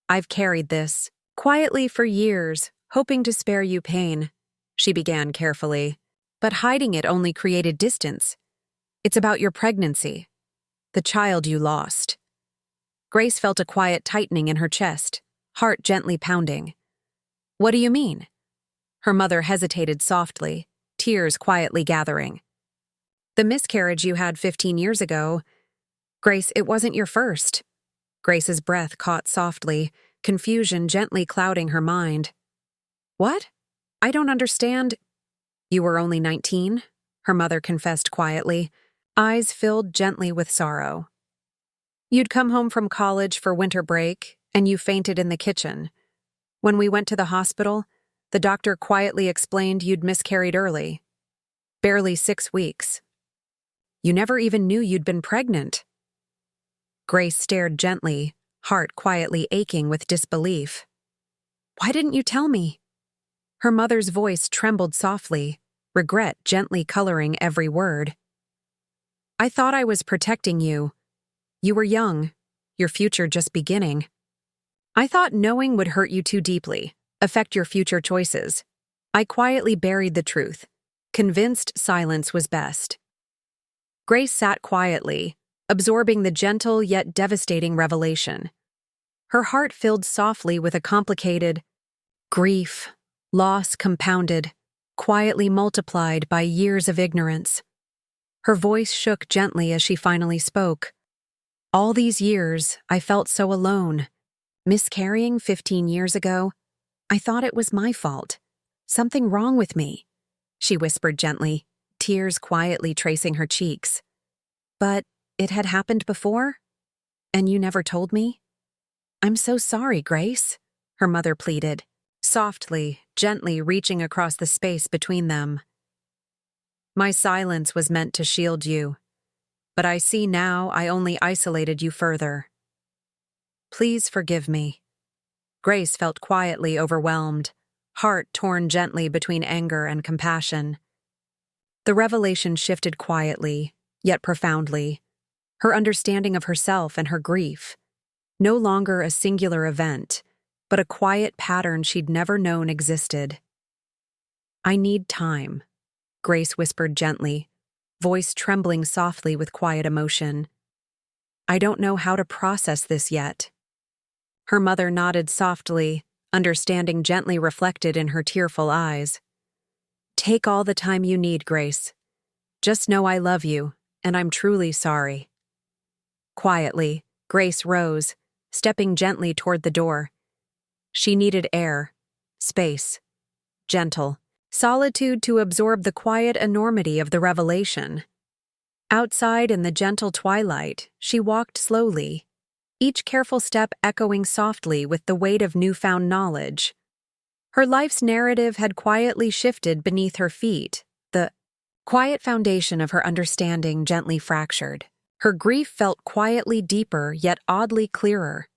I've carried this quietly for years, hoping to spare you pain, she began carefully, but hiding it only created distance. It's about your pregnancy, the child you lost. Grace felt a quiet tightening in her chest, heart gently pounding. What do you mean? Her mother hesitated softly, tears quietly gathering. The miscarriage you had 15 years ago, Grace, it wasn't your first. Grace's breath caught softly, confusion gently clouding her mind. What? I don't understand. You were only 19, her mother confessed quietly, eyes filled gently with sorrow. You'd come home from college for winter break, and you fainted in the kitchen. When we went to the hospital, the doctor quietly explained you'd miscarried early. Barely 6 weeks. You never even knew you'd been pregnant. Grace stared gently, heart quietly aching with disbelief. Why didn't you tell me? Her mother's voice trembled softly, regret gently coloring every word. I thought I was protecting you. You were young, your future just beginning. I thought knowing would hurt you too deeply, affect your future choices. I quietly buried the truth, convinced silence was best. Grace sat quietly, absorbing the gentle yet devastating revelation. Her heart filled softly with a complicated grief, loss compounded, quietly multiplied by years of ignorance. Her voice shook gently as she finally spoke. All these years, I felt so alone. Miscarrying 15 years ago, I thought it was my fault. Something wrong with me, she whispered gently, tears quietly tracing her cheeks. But it had happened before? And you never told me? I'm so sorry, Grace, her mother pleaded, softly, gently reaching across the space between them. My silence was meant to shield you, but I see now I only isolated you further. Please forgive me. Grace felt quietly overwhelmed, heart torn gently between anger and compassion. The revelation shifted quietly, yet profoundly, her understanding of herself and her grief. No longer a singular event, but a quiet pattern she'd never known existed. I need time, Grace whispered gently, voice trembling softly with quiet emotion. I don't know how to process this yet. Her mother nodded softly, understanding gently reflected in her tearful eyes. Take all the time you need, Grace. Just know I love you, and I'm truly sorry. Quietly, Grace rose, stepping gently toward the door. She needed air, space, gentle, solitude to absorb the quiet enormity of the revelation. Outside in the gentle twilight, she walked slowly, each careful step echoing softly with the weight of newfound knowledge. Her life's narrative had quietly shifted beneath her feet, the quiet foundation of her understanding gently fractured. Her grief felt quietly deeper yet oddly clearer,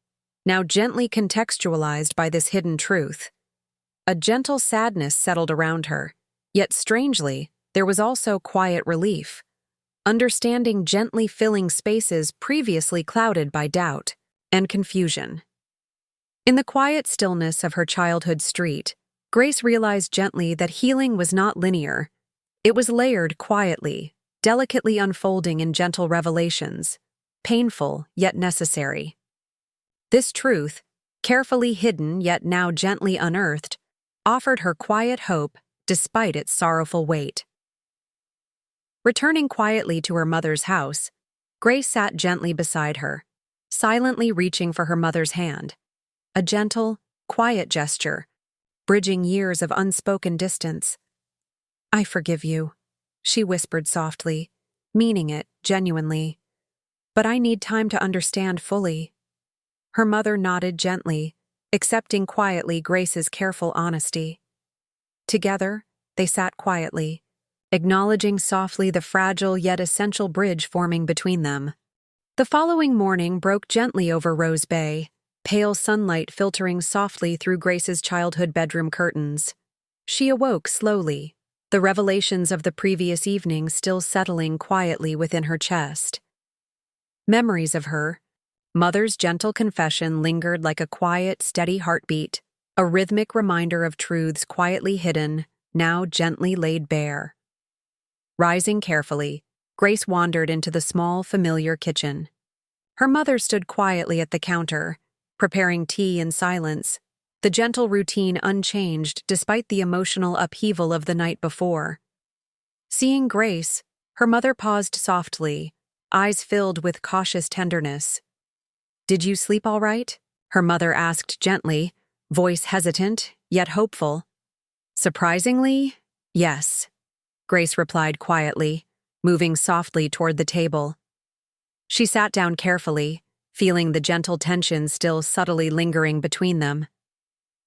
now gently contextualized by this hidden truth. A gentle sadness settled around her, yet strangely, there was also quiet relief, understanding gently filling spaces previously clouded by doubt and confusion. In the quiet stillness of her childhood street, Grace realized gently that healing was not linear. It was layered quietly, delicately unfolding in gentle revelations, painful yet necessary. This truth, carefully hidden yet now gently unearthed, offered her quiet hope despite its sorrowful weight. Returning quietly to her mother's house, Grace sat gently beside her, silently reaching for her mother's hand. A gentle, quiet gesture, bridging years of unspoken distance. I forgive you, she whispered softly, meaning it genuinely. But I need time to understand fully. Her mother nodded gently, accepting quietly Grace's careful honesty. Together, they sat quietly, acknowledging softly the fragile yet essential bridge forming between them. The following morning broke gently over Rose Bay, pale sunlight filtering softly through Grace's childhood bedroom curtains. She awoke slowly, the revelations of the previous evening still settling quietly within her chest. Memories of her, mother's gentle confession lingered like a quiet, steady heartbeat, a rhythmic reminder of truths quietly hidden, now gently laid bare. Rising carefully, Grace wandered into the small, familiar kitchen. Her mother stood quietly at the counter, preparing tea in silence, the gentle routine unchanged despite the emotional upheaval of the night before. Seeing Grace, her mother paused softly, eyes filled with cautious tenderness. Did you sleep all right? Her mother asked gently, voice hesitant, yet hopeful. Surprisingly, yes, Grace replied quietly, moving softly toward the table. She sat down carefully, feeling the gentle tension still subtly lingering between them.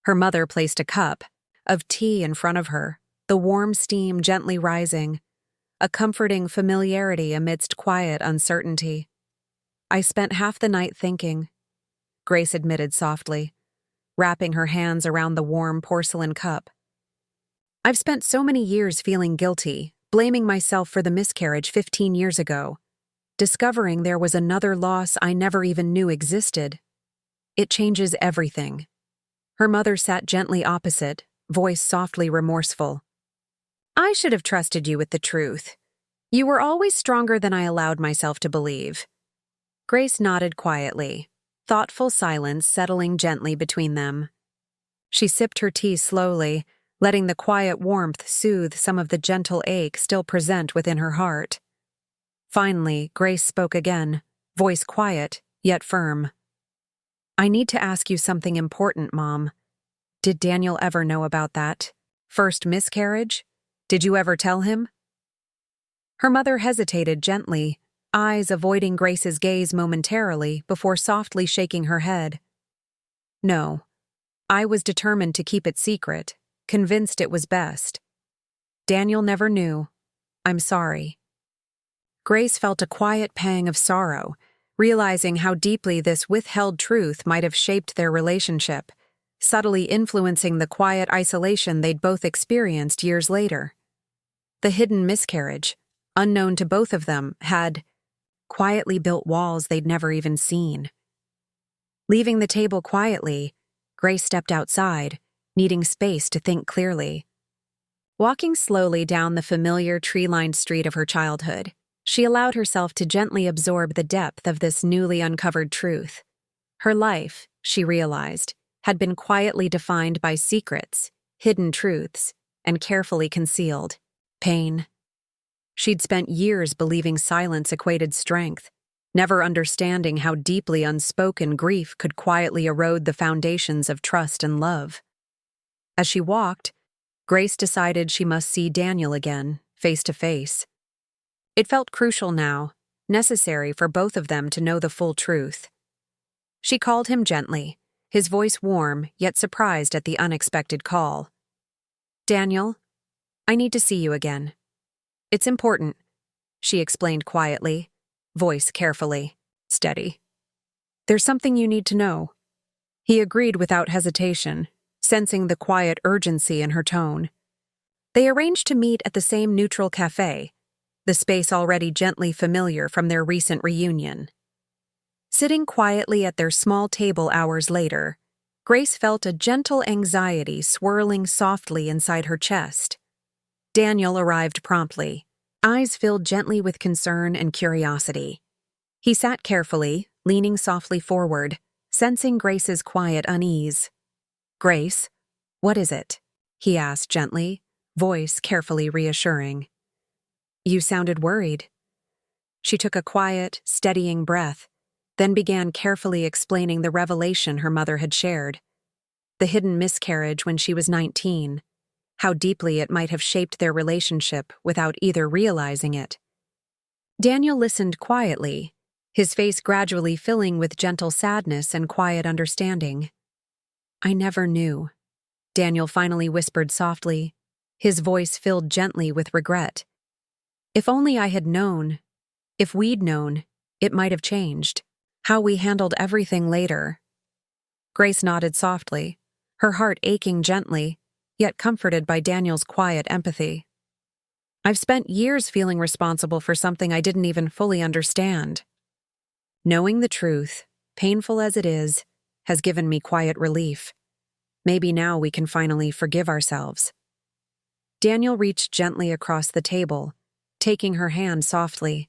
Her mother placed a cup of tea in front of her, the warm steam gently rising, a comforting familiarity amidst quiet uncertainty. I spent half the night thinking, Grace admitted softly, wrapping her hands around the warm porcelain cup. I've spent so many years feeling guilty, blaming myself for the miscarriage 15 years ago, discovering there was another loss I never even knew existed. It changes everything. Her mother sat gently opposite, voice softly remorseful. I should have trusted you with the truth. You were always stronger than I allowed myself to believe. Grace nodded quietly, thoughtful silence settling gently between them. She sipped her tea slowly, letting the quiet warmth soothe some of the gentle ache still present within her heart. Finally, Grace spoke again, voice quiet, yet firm. I need to ask you something important, Mom. Did Daniel ever know about that first miscarriage? Did you ever tell him? Her mother hesitated gently, eyes avoiding Grace's gaze momentarily before softly shaking her head. No, I was determined to keep it secret, convinced it was best. Daniel never knew. I'm sorry. Grace felt a quiet pang of sorrow, realizing how deeply this withheld truth might have shaped their relationship, subtly influencing the quiet isolation they'd both experienced years later. The hidden miscarriage, unknown to both of them, had quietly built walls they'd never even seen. Leaving the table quietly, Grace stepped outside, needing space to think clearly. Walking slowly down the familiar tree-lined street of her childhood, she allowed herself to gently absorb the depth of this newly uncovered truth. Her life, she realized, had been quietly defined by secrets, hidden truths, and carefully concealed pain. She'd spent years believing silence equated strength, never understanding how deeply unspoken grief could quietly erode the foundations of trust and love. As she walked, Grace decided she must see Daniel again, face to face. It felt crucial now, necessary for both of them to know the full truth. She called him gently, his voice warm yet surprised at the unexpected call. "Daniel, I need to see you again. It's important," she explained quietly, voice carefully, steady. "There's something you need to know." He agreed without hesitation, sensing the quiet urgency in her tone. They arranged to meet at the same neutral cafe, the space already gently familiar from their recent reunion. Sitting quietly at their small table hours later, Grace felt a gentle anxiety swirling softly inside her chest. Daniel arrived promptly, eyes filled gently with concern and curiosity. He sat carefully, leaning softly forward, sensing Grace's quiet unease. "Grace, what is it?" he asked gently, voice carefully reassuring. "You sounded worried." She took a quiet, steadying breath, then began carefully explaining the revelation her mother had shared. The hidden miscarriage when she was 19, how deeply it might have shaped their relationship without either realizing it. Daniel listened quietly, his face gradually filling with gentle sadness and quiet understanding. "I never knew," Daniel finally whispered softly, his voice filled gently with regret. "If only I had known, if we'd known, it might have changed how we handled everything later." Grace nodded softly, her heart aching gently, yet comforted by Daniel's quiet empathy. "I've spent years feeling responsible for something I didn't even fully understand. Knowing the truth, painful as it is, has given me quiet relief. Maybe now we can finally forgive ourselves." Daniel reached gently across the table, taking her hand softly,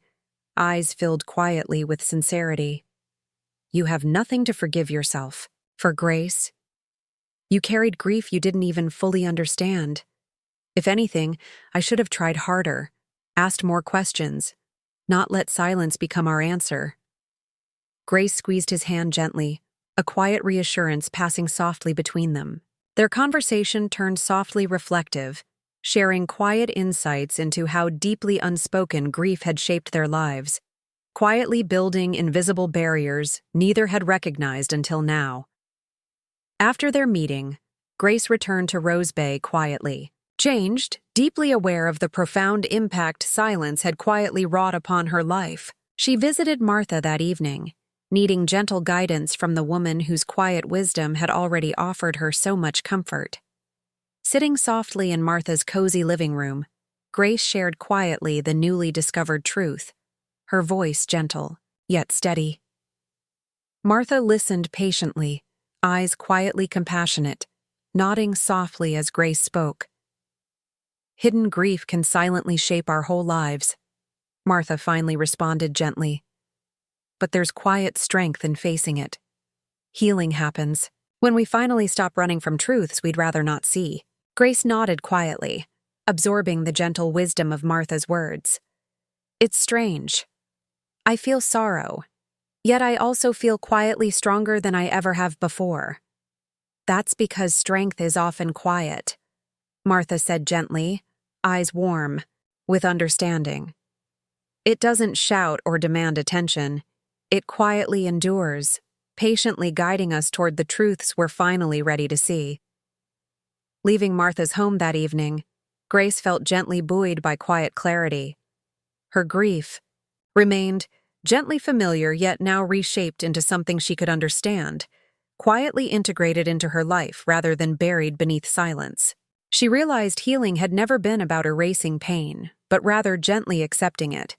eyes filled quietly with sincerity. "You have nothing to forgive yourself for, Grace. You carried grief you didn't even fully understand. If anything, I should have tried harder, asked more questions, not let silence become our answer." Grace squeezed his hand gently, a quiet reassurance passing softly between them. Their conversation turned softly reflective, sharing quiet insights into how deeply unspoken grief had shaped their lives, quietly building invisible barriers neither had recognized until now. After their meeting, Grace returned to Rose Bay quietly, changed, deeply aware of the profound impact silence had quietly wrought upon her life. She visited Martha that evening, needing gentle guidance from the woman whose quiet wisdom had already offered her so much comfort. Sitting softly in Martha's cozy living room, Grace shared quietly the newly discovered truth, her voice gentle, yet steady. Martha listened patiently, eyes quietly compassionate, nodding softly as Grace spoke. "Hidden grief can silently shape our whole lives," Martha finally responded gently. "But there's quiet strength in facing it. Healing happens when we finally stop running from truths we'd rather not see." Grace nodded quietly, absorbing the gentle wisdom of Martha's words. "It's strange. I feel sorrow, yet I also feel quietly stronger than I ever have before. That's because strength is often quiet," Martha said gently, eyes warm, with understanding. It doesn't shout or demand attention. It quietly endures, patiently guiding us toward the truths we're finally ready to see. Leaving Martha's home that evening, Grace felt gently buoyed by quiet clarity. Her grief remained gently familiar yet now reshaped into something she could understand, quietly integrated into her life rather than buried beneath silence. She realized healing had never been about erasing pain, but rather gently accepting it,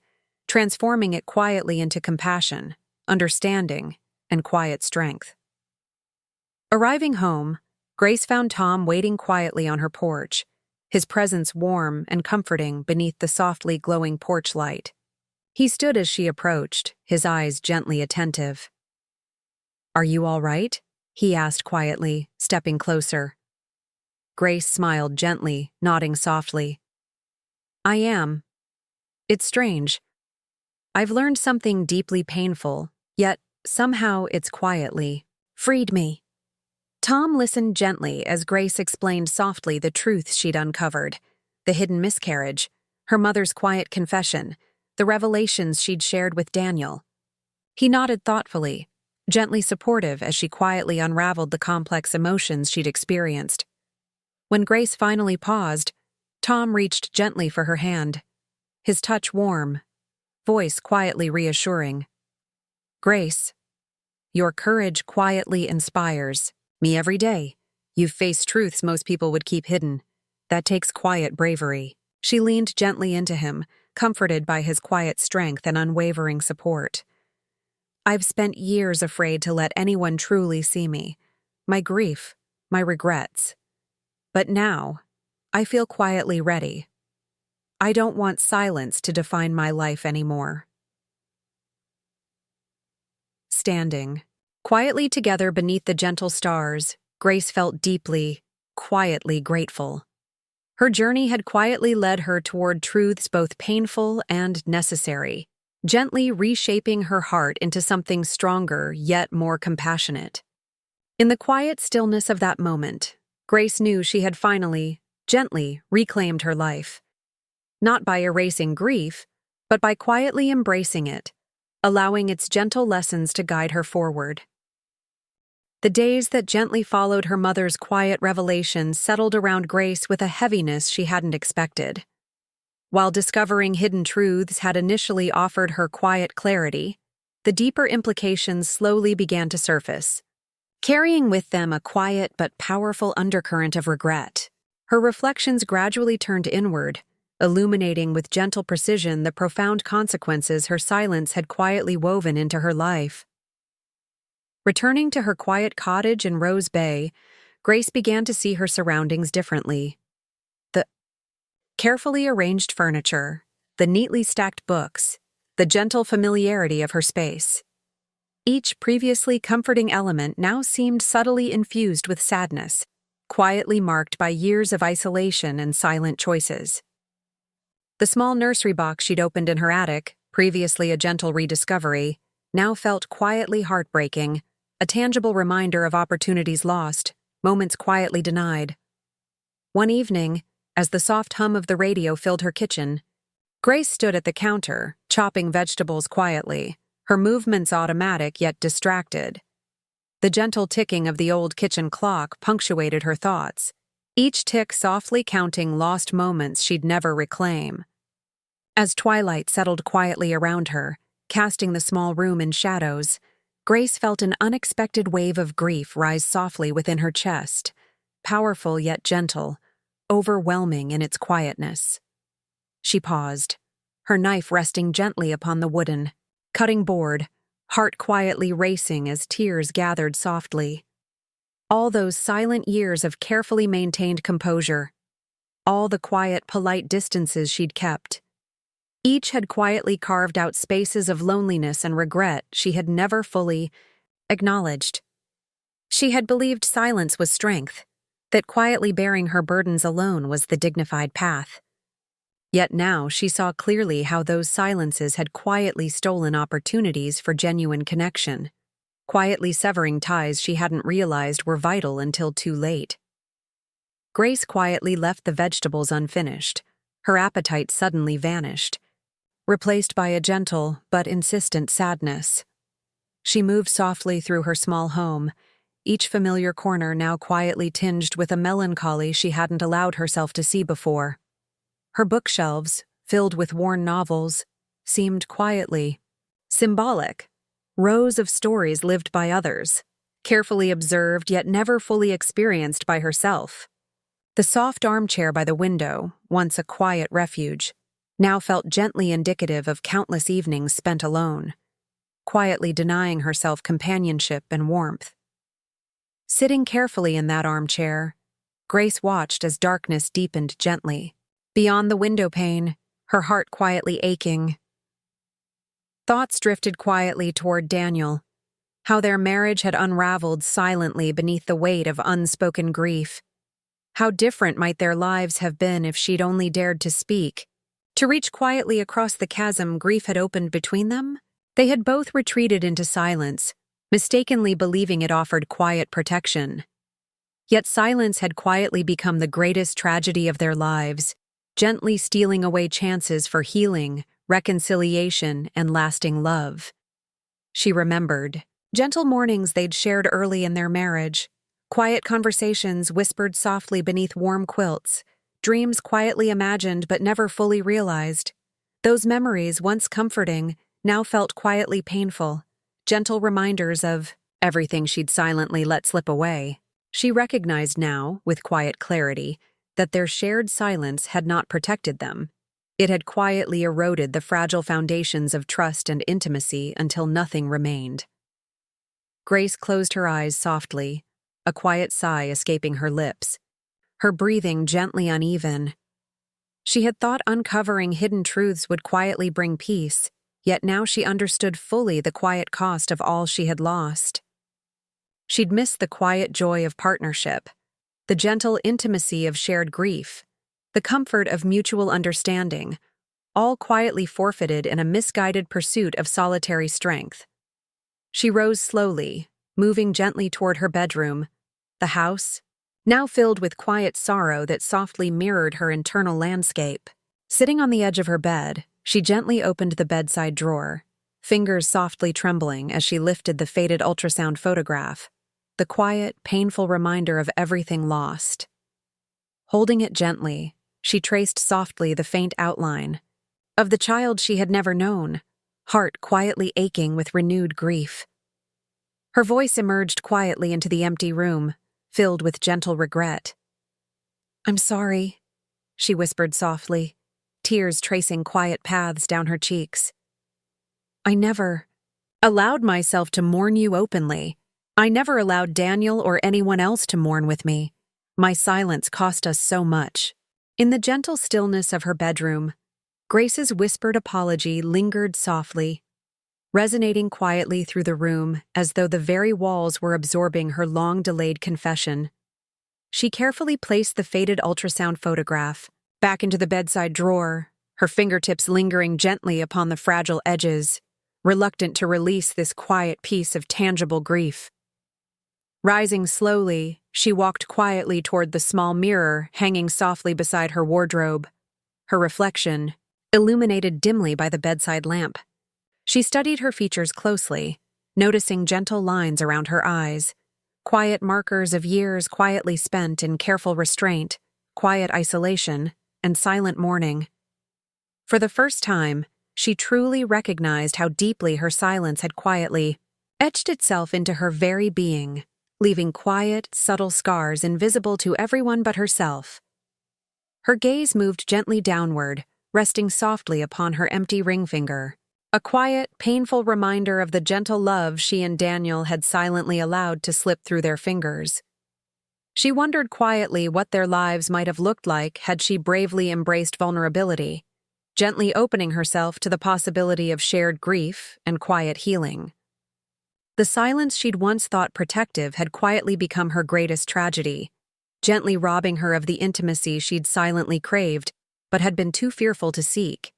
transforming it quietly into compassion, understanding, and quiet strength. Arriving home, Grace found Tom waiting quietly on her porch, his presence warm and comforting beneath the softly glowing porch light. He stood as she approached, his eyes gently attentive. "Are you all right?" he asked quietly, stepping closer. Grace smiled gently, nodding softly. "I am. It's strange. I've learned something deeply painful, yet somehow it's quietly freed me." Tom listened gently as Grace explained softly the truths she'd uncovered, the hidden miscarriage, her mother's quiet confession, the revelations she'd shared with Daniel. He nodded thoughtfully, gently supportive as she quietly unraveled the complex emotions she'd experienced. When Grace finally paused, Tom reached gently for her hand, his touch warm, voice quietly reassuring. "Grace, your courage quietly inspires me every day. You've faced truths most people would keep hidden. That takes quiet bravery." She leaned gently into him, comforted by his quiet strength and unwavering support. "I've spent years afraid to let anyone truly see me, my grief, my regrets. But now, I feel quietly ready. I don't want silence to define my life anymore." Standing quietly together beneath the gentle stars, Grace felt deeply, quietly grateful. Her journey had quietly led her toward truths both painful and necessary, gently reshaping her heart into something stronger yet more compassionate. In the quiet stillness of that moment, Grace knew she had finally, gently, reclaimed her life. Not by erasing grief, but by quietly embracing it, allowing its gentle lessons to guide her forward. The days that gently followed her mother's quiet revelations settled around Grace with a heaviness she hadn't expected. While discovering hidden truths had initially offered her quiet clarity, the deeper implications slowly began to surface, carrying with them a quiet but powerful undercurrent of regret. Her reflections gradually turned inward, illuminating with gentle precision the profound consequences her silence had quietly woven into her life. Returning to her quiet cottage in Rose Bay, Grace began to see her surroundings differently. The carefully arranged furniture, the neatly stacked books, the gentle familiarity of her space. Each previously comforting element now seemed subtly infused with sadness, quietly marked by years of isolation and silent choices. The small nursery box she'd opened in her attic, previously a gentle rediscovery, now felt quietly heartbreaking, a tangible reminder of opportunities lost, moments quietly denied. One evening, as the soft hum of the radio filled her kitchen, Grace stood at the counter, chopping vegetables quietly, her movements automatic yet distracted. The gentle ticking of the old kitchen clock punctuated her thoughts, each tick softly counting lost moments she'd never reclaim. As twilight settled quietly around her, casting the small room in shadows, Grace felt an unexpected wave of grief rise softly within her chest, powerful yet gentle, overwhelming in its quietness. She paused, her knife resting gently upon the wooden, cutting board, heart quietly racing as tears gathered softly. All those silent years of carefully maintained composure, all the quiet, polite distances she'd kept, each had quietly carved out spaces of loneliness and regret she had never fully acknowledged. She had believed silence was strength, that quietly bearing her burdens alone was the dignified path. Yet now she saw clearly how those silences had quietly stolen opportunities for genuine connection, quietly severing ties she hadn't realized were vital until too late. Grace quietly left the vegetables unfinished. Her appetite suddenly vanished. replaced by a gentle but insistent sadness. She moved softly through her small home, each familiar corner now quietly tinged with a melancholy she hadn't allowed herself to see before. Her bookshelves, filled with worn novels, seemed quietly symbolic, rows of stories lived by others, carefully observed yet never fully experienced by herself. The soft armchair by the window, once a quiet refuge, now felt gently indicative of countless evenings spent alone, quietly denying herself companionship and warmth. Sitting carefully in that armchair, Grace watched as darkness deepened gently. Beyond the window pane, her heart quietly aching. Thoughts drifted quietly toward Daniel, how their marriage had unraveled silently beneath the weight of unspoken grief. How different might their lives have been if she'd only dared to speak, to reach quietly across the chasm grief had opened between them? They had both retreated into silence, mistakenly believing it offered quiet protection. Yet silence had quietly become the greatest tragedy of their lives, gently stealing away chances for healing, reconciliation, and lasting love. She remembered gentle mornings they'd shared early in their marriage, quiet conversations whispered softly beneath warm quilts, dreams quietly imagined but never fully realized. Those memories, once comforting, now felt quietly painful, gentle reminders of everything she'd silently let slip away. She recognized now, with quiet clarity, that their shared silence had not protected them. It had quietly eroded the fragile foundations of trust and intimacy until nothing remained. Grace closed her eyes softly, a quiet sigh escaping her lips, her breathing gently uneven. She had thought uncovering hidden truths would quietly bring peace, yet now she understood fully the quiet cost of all she had lost. She'd missed the quiet joy of partnership, the gentle intimacy of shared grief, the comfort of mutual understanding, all quietly forfeited in a misguided pursuit of solitary strength. She rose slowly, moving gently toward her bedroom, the house, now filled with quiet sorrow that softly mirrored her internal landscape. Sitting on the edge of her bed, she gently opened the bedside drawer, fingers softly trembling as she lifted the faded ultrasound photograph, the quiet, painful reminder of everything lost. Holding it gently, she traced softly the faint outline of the child she had never known, heart quietly aching with renewed grief. Her voice emerged quietly into the empty room, filled with gentle regret. "I'm sorry," she whispered softly, tears tracing quiet paths down her cheeks. "I never allowed myself to mourn you openly. I never allowed Daniel or anyone else to mourn with me. My silence cost us so much." In the gentle stillness of her bedroom, Grace's whispered apology lingered softly, resonating quietly through the room as though the very walls were absorbing her long-delayed confession. She carefully placed the faded ultrasound photograph back into the bedside drawer, her fingertips lingering gently upon the fragile edges, reluctant to release this quiet piece of tangible grief. Rising slowly, she walked quietly toward the small mirror hanging softly beside her wardrobe, her reflection illuminated dimly by the bedside lamp. She studied her features closely, noticing gentle lines around her eyes, quiet markers of years quietly spent in careful restraint, quiet isolation, and silent mourning. For the first time, she truly recognized how deeply her silence had quietly etched itself into her very being, leaving quiet, subtle scars invisible to everyone but herself. Her gaze moved gently downward, resting softly upon her empty ring finger, a quiet, painful reminder of the gentle love she and Daniel had silently allowed to slip through their fingers. She wondered quietly what their lives might have looked like had she bravely embraced vulnerability, gently opening herself to the possibility of shared grief and quiet healing. The silence she'd once thought protective had quietly become her greatest tragedy, gently robbing her of the intimacy she'd silently craved but had been too fearful to seek.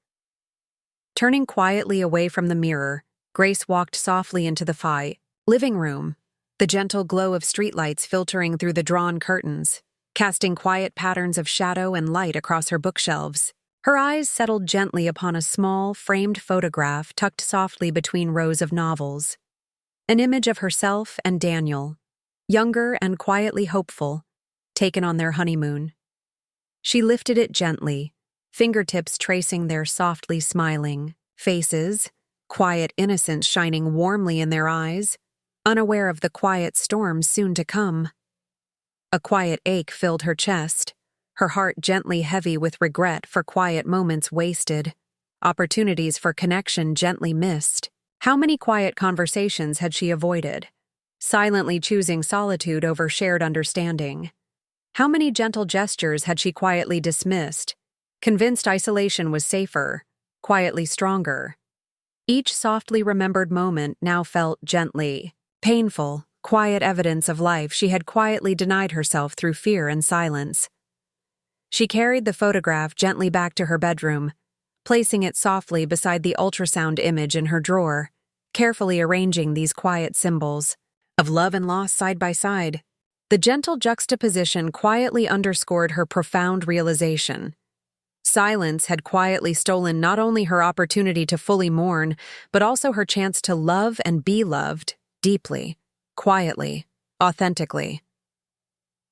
Turning quietly away from the mirror, Grace walked softly into the living room, the gentle glow of streetlights filtering through the drawn curtains, casting quiet patterns of shadow and light across her bookshelves. Her eyes settled gently upon a small, framed photograph tucked softly between rows of novels. An image of herself and Daniel, younger and quietly hopeful, taken on their honeymoon. She lifted it gently, fingertips tracing their softly smiling faces, quiet innocence shining warmly in their eyes, unaware of the quiet storm soon to come. A quiet ache filled her chest, her heart gently heavy with regret for quiet moments wasted, opportunities for connection gently missed. How many quiet conversations had she avoided, silently choosing solitude over shared understanding? How many gentle gestures had she quietly dismissed, convinced isolation was safer, quietly stronger? Each softly remembered moment now felt gently painful, quiet evidence of life she had quietly denied herself through fear and silence. She carried the photograph gently back to her bedroom, placing it softly beside the ultrasound image in her drawer, carefully arranging these quiet symbols of love and loss side by side. The gentle juxtaposition quietly underscored her profound realization. Silence had quietly stolen not only her opportunity to fully mourn, but also her chance to love and be loved, deeply, quietly, authentically.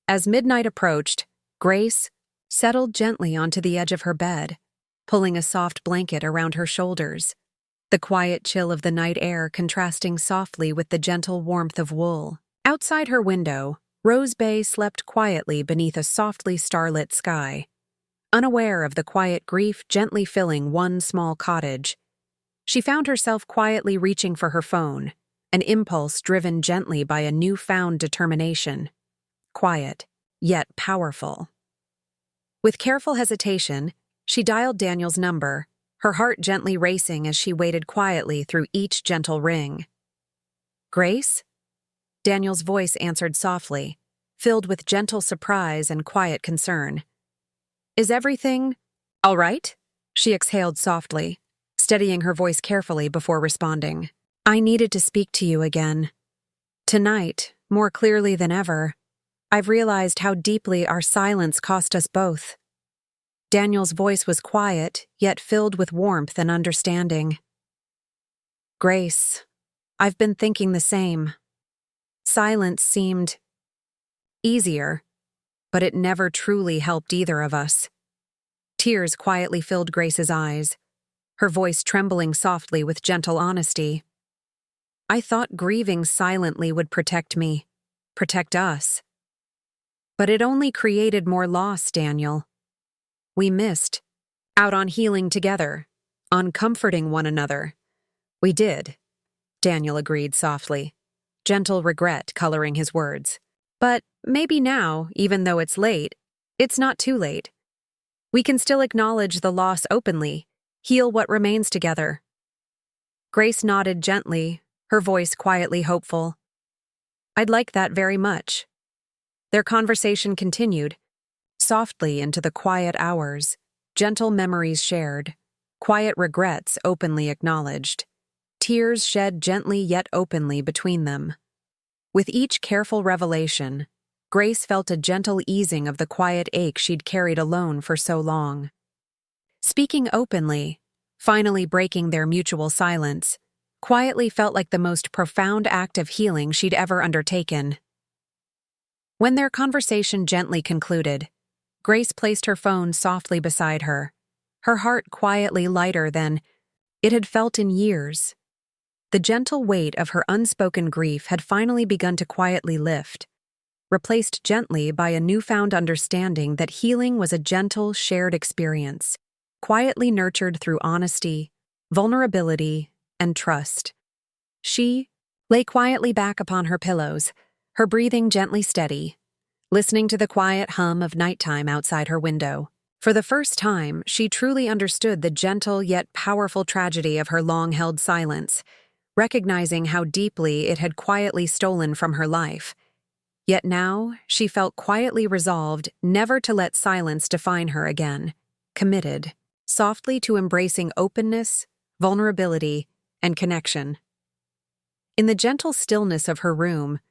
As midnight approached, Grace settled gently onto the edge of her bed, pulling a soft blanket around her shoulders, the quiet chill of the night air contrasting softly with the gentle warmth of wool. Outside her window, Rose Bay slept quietly beneath a softly starlit sky, unaware of the quiet grief gently filling one small cottage. She found herself quietly reaching for her phone, an impulse driven gently by a newfound determination. Quiet, yet powerful. With careful hesitation, she dialed Daniel's number, her heart gently racing as she waited quietly through each gentle ring. "Grace?" Daniel's voice answered softly, filled with gentle surprise and quiet concern. "Is everything all right?" She exhaled softly, steadying her voice carefully before responding. "I needed to speak to you again. Tonight, more clearly than ever, I've realized how deeply our silence cost us both." Daniel's voice was quiet, yet filled with warmth and understanding. "Grace, I've been thinking the same. Silence seemed easier, but it never truly helped either of us." Tears quietly filled Grace's eyes, her voice trembling softly with gentle honesty. "I thought grieving silently would protect me, protect us. But it only created more loss, Daniel. We missed out on healing together, on comforting one another." "We did," Daniel agreed softly, gentle regret coloring his words. "But maybe now, even though it's late, it's not too late. We can still acknowledge the loss openly, heal what remains together." Grace nodded gently, her voice quietly hopeful. "I'd like that very much." Their conversation continued, softly into the quiet hours, gentle memories shared, quiet regrets openly acknowledged, tears shed gently yet openly between them. With each careful revelation, Grace felt a gentle easing of the quiet ache she'd carried alone for so long. Speaking openly, finally breaking their mutual silence, quietly felt like the most profound act of healing she'd ever undertaken. When their conversation gently concluded, Grace placed her phone softly beside her, her heart quietly lighter than it had felt in years. The gentle weight of her unspoken grief had finally begun to quietly lift, replaced gently by a newfound understanding that healing was a gentle, shared experience, quietly nurtured through honesty, vulnerability, and trust. She lay quietly back upon her pillows, her breathing gently steady, listening to the quiet hum of nighttime outside her window. For the first time, she truly understood the gentle yet powerful tragedy of her long-held silence, recognizing how deeply it had quietly stolen from her life. Yet now, she felt quietly resolved never to let silence define her again, committed, softly to embracing openness, vulnerability, and connection. In the gentle stillness of her room,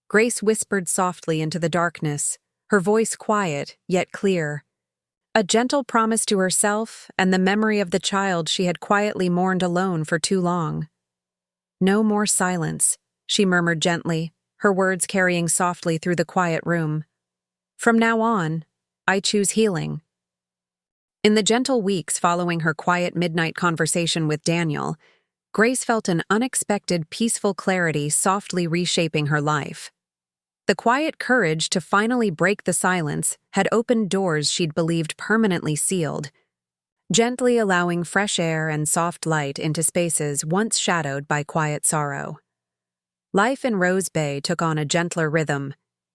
Grace whispered softly into the darkness, her voice quiet yet clear. A gentle promise to herself and the memory of the child she had quietly mourned alone for too long. "No more silence," she murmured gently, her words carrying softly through the quiet room. "From now on, I choose healing." In the gentle weeks following her quiet midnight conversation with Daniel, Grace felt an unexpected peaceful clarity softly reshaping her life. The quiet courage to finally break the silence had opened doors she'd believed permanently sealed, gently allowing fresh air and soft light into spaces once shadowed by quiet sorrow. Life in Rose Bay took on a gentler rhythm,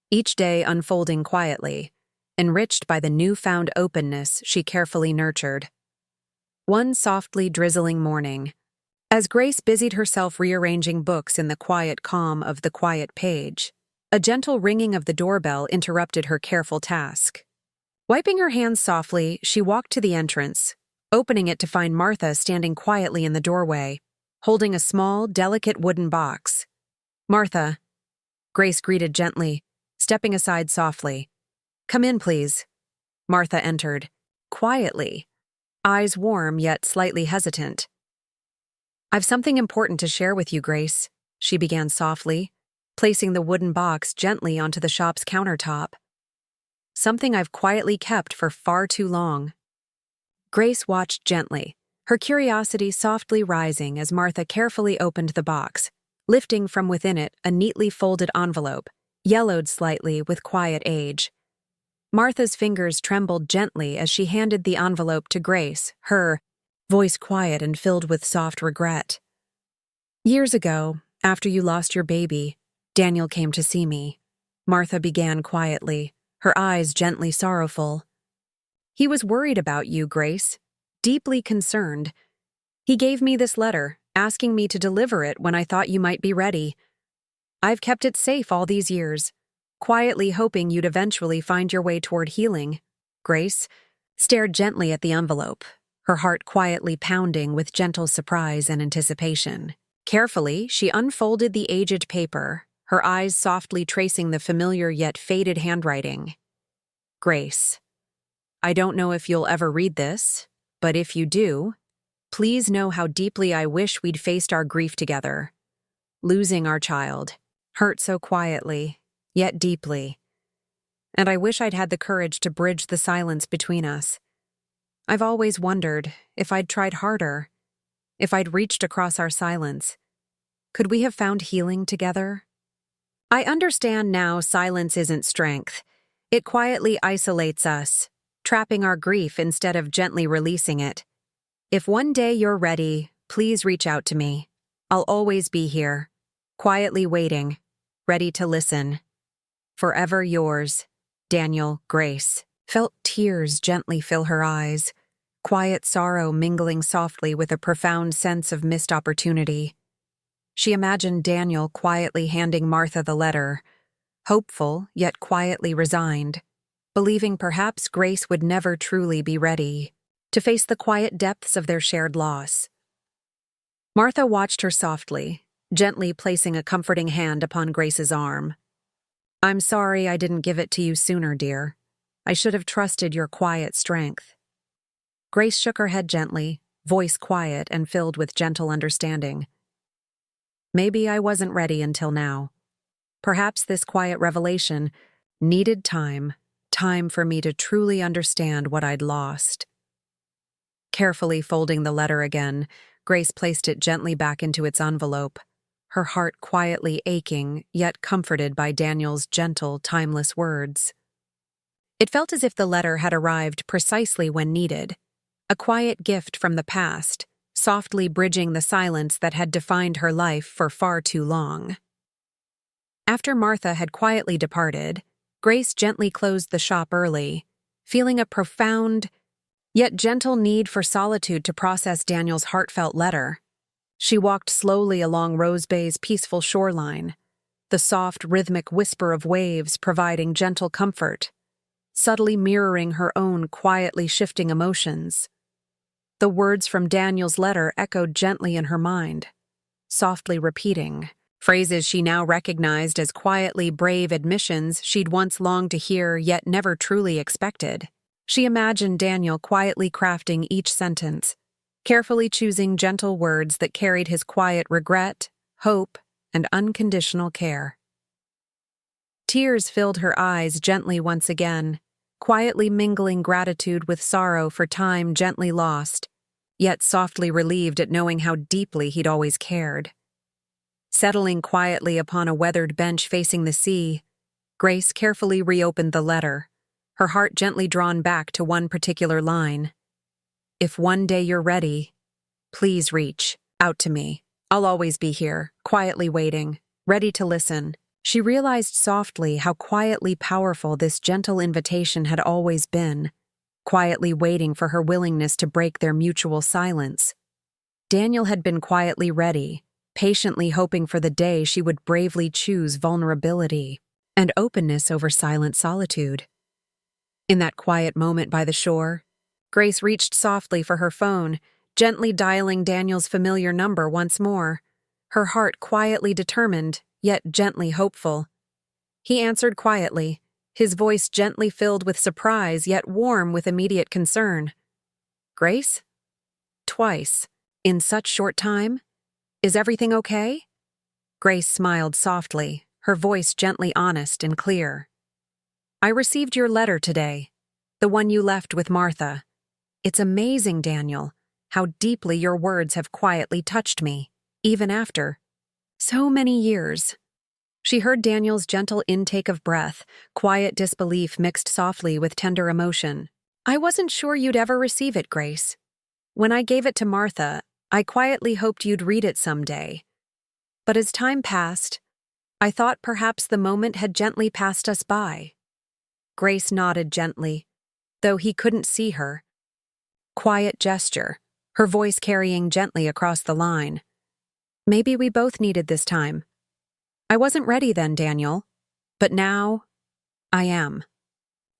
each day unfolding quietly, enriched by the newfound openness she carefully nurtured. One softly drizzling morning, as Grace busied herself rearranging books in the quiet calm of the quiet page, a gentle ringing of the doorbell interrupted her careful task. Wiping her hands softly, she walked to the entrance, opening it to find Martha standing quietly in the doorway, holding a small, delicate wooden box. "Martha," Grace greeted gently, stepping aside softly. "Come in, please." Martha entered, quietly, eyes warm yet slightly hesitant. "I've something important to share with you, Grace," she began softly, placing the wooden box gently onto the shop's countertop. "Something I've quietly kept for far too long." Grace watched gently, her curiosity softly rising as Martha carefully opened the box, lifting from within it a neatly folded envelope, yellowed slightly with quiet age. Martha's fingers trembled gently as she handed the envelope to Grace, her voice quiet and filled with soft regret. "Years ago, after you lost your baby, Daniel came to see me," Martha began quietly, her eyes gently sorrowful. "He was worried about you, Grace, deeply concerned. He gave me this letter, asking me to deliver it when I thought you might be ready. I've kept it safe all these years, quietly hoping you'd eventually find your way toward healing." Grace stared gently at the envelope, her heart quietly pounding with gentle surprise and anticipation. Carefully, she unfolded the aged paper, her eyes softly tracing the familiar yet faded handwriting. "Grace, I don't know if you'll ever read this, but if you do, please know how deeply I wish we'd faced our grief together. Losing our child hurt so quietly, yet deeply. And I wish I'd had the courage to bridge the silence between us. I've always wondered if I'd tried harder, if I'd reached across our silence. Could we have found healing together? I understand now silence isn't strength. It quietly isolates us, trapping our grief instead of gently releasing it. If one day you're ready, please reach out to me. I'll always be here, quietly waiting, ready to listen. Forever yours, Daniel Grace. Felt tears gently fill her eyes, quiet sorrow mingling softly with a profound sense of missed opportunity. She imagined Daniel quietly handing Martha the letter, hopeful yet quietly resigned, believing perhaps Grace would never truly be ready to face the quiet depths of their shared loss. Martha watched her softly, gently placing a comforting hand upon Grace's arm. "I'm sorry I didn't give it to you sooner, dear. I should have trusted your quiet strength." Grace shook her head gently, voice quiet and filled with gentle understanding. "Maybe I wasn't ready until now. Perhaps this quiet revelation needed time for me to truly understand what I'd lost." Carefully folding the letter again, Grace placed it gently back into its envelope, her heart quietly aching, yet comforted by Daniel's gentle, timeless words. It felt as if the letter had arrived precisely when needed, a quiet gift from the past, softly bridging the silence that had defined her life for far too long. After Martha had quietly departed, Grace gently closed the shop early, feeling a profound, yet gentle need for solitude to process Daniel's heartfelt letter. She walked slowly along Rose Bay's peaceful shoreline, the soft, rhythmic whisper of waves providing gentle comfort, subtly mirroring her own quietly shifting emotions. The words from Daniel's letter echoed gently in her mind, softly repeating phrases she now recognized as quietly brave admissions she'd once longed to hear yet never truly expected. She imagined Daniel quietly crafting each sentence, carefully choosing gentle words that carried his quiet regret, hope, and unconditional care. Tears filled her eyes gently once again, quietly mingling gratitude with sorrow for time gently lost, yet softly relieved at knowing how deeply he'd always cared. Settling quietly upon a weathered bench facing the sea, Grace carefully reopened the letter, her heart gently drawn back to one particular line. "If one day you're ready, please reach out to me. I'll always be here, quietly waiting, ready to listen." She realized softly how quietly powerful this gentle invitation had always been, quietly waiting for her willingness to break their mutual silence. Daniel had been quietly ready, patiently hoping for the day she would bravely choose vulnerability and openness over silent solitude. In that quiet moment by the shore, Grace reached softly for her phone, gently dialing Daniel's familiar number once more, her heart quietly determined, yet gently hopeful. He answered quietly, his voice gently filled with surprise yet warm with immediate concern. "Grace? Twice. In such short time? Is everything okay?" Grace smiled softly, her voice gently honest and clear. "I received your letter today, the one you left with Martha. It's amazing, Daniel, how deeply your words have quietly touched me, even after so many years." She heard Daniel's gentle intake of breath, quiet disbelief mixed softly with tender emotion. "I wasn't sure you'd ever receive it, Grace. When I gave it to Martha, I quietly hoped you'd read it someday. But as time passed, I thought perhaps the moment had gently passed us by." Grace nodded gently, though he couldn't see her. Quiet gesture, her voice carrying gently across the line. "Maybe we both needed this time. I wasn't ready then, Daniel, but now I am."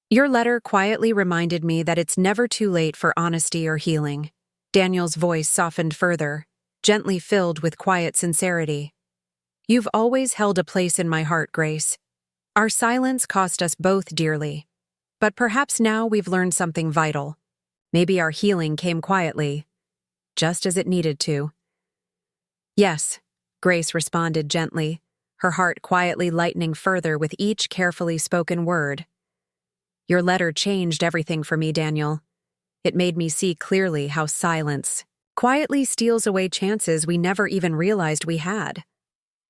Your letter quietly reminded me that it's never too late for honesty or healing. Daniel's voice softened further, gently filled with quiet sincerity. "You've always held a place in my heart, Grace. Our silence cost us both dearly, but perhaps now we've learned something vital. Maybe our healing came quietly, just as it needed to." "Yes," Grace responded gently, her heart quietly lightening further with each carefully spoken word. "Your letter changed everything for me, Daniel. It made me see clearly how silence quietly steals away chances we never even realized we had.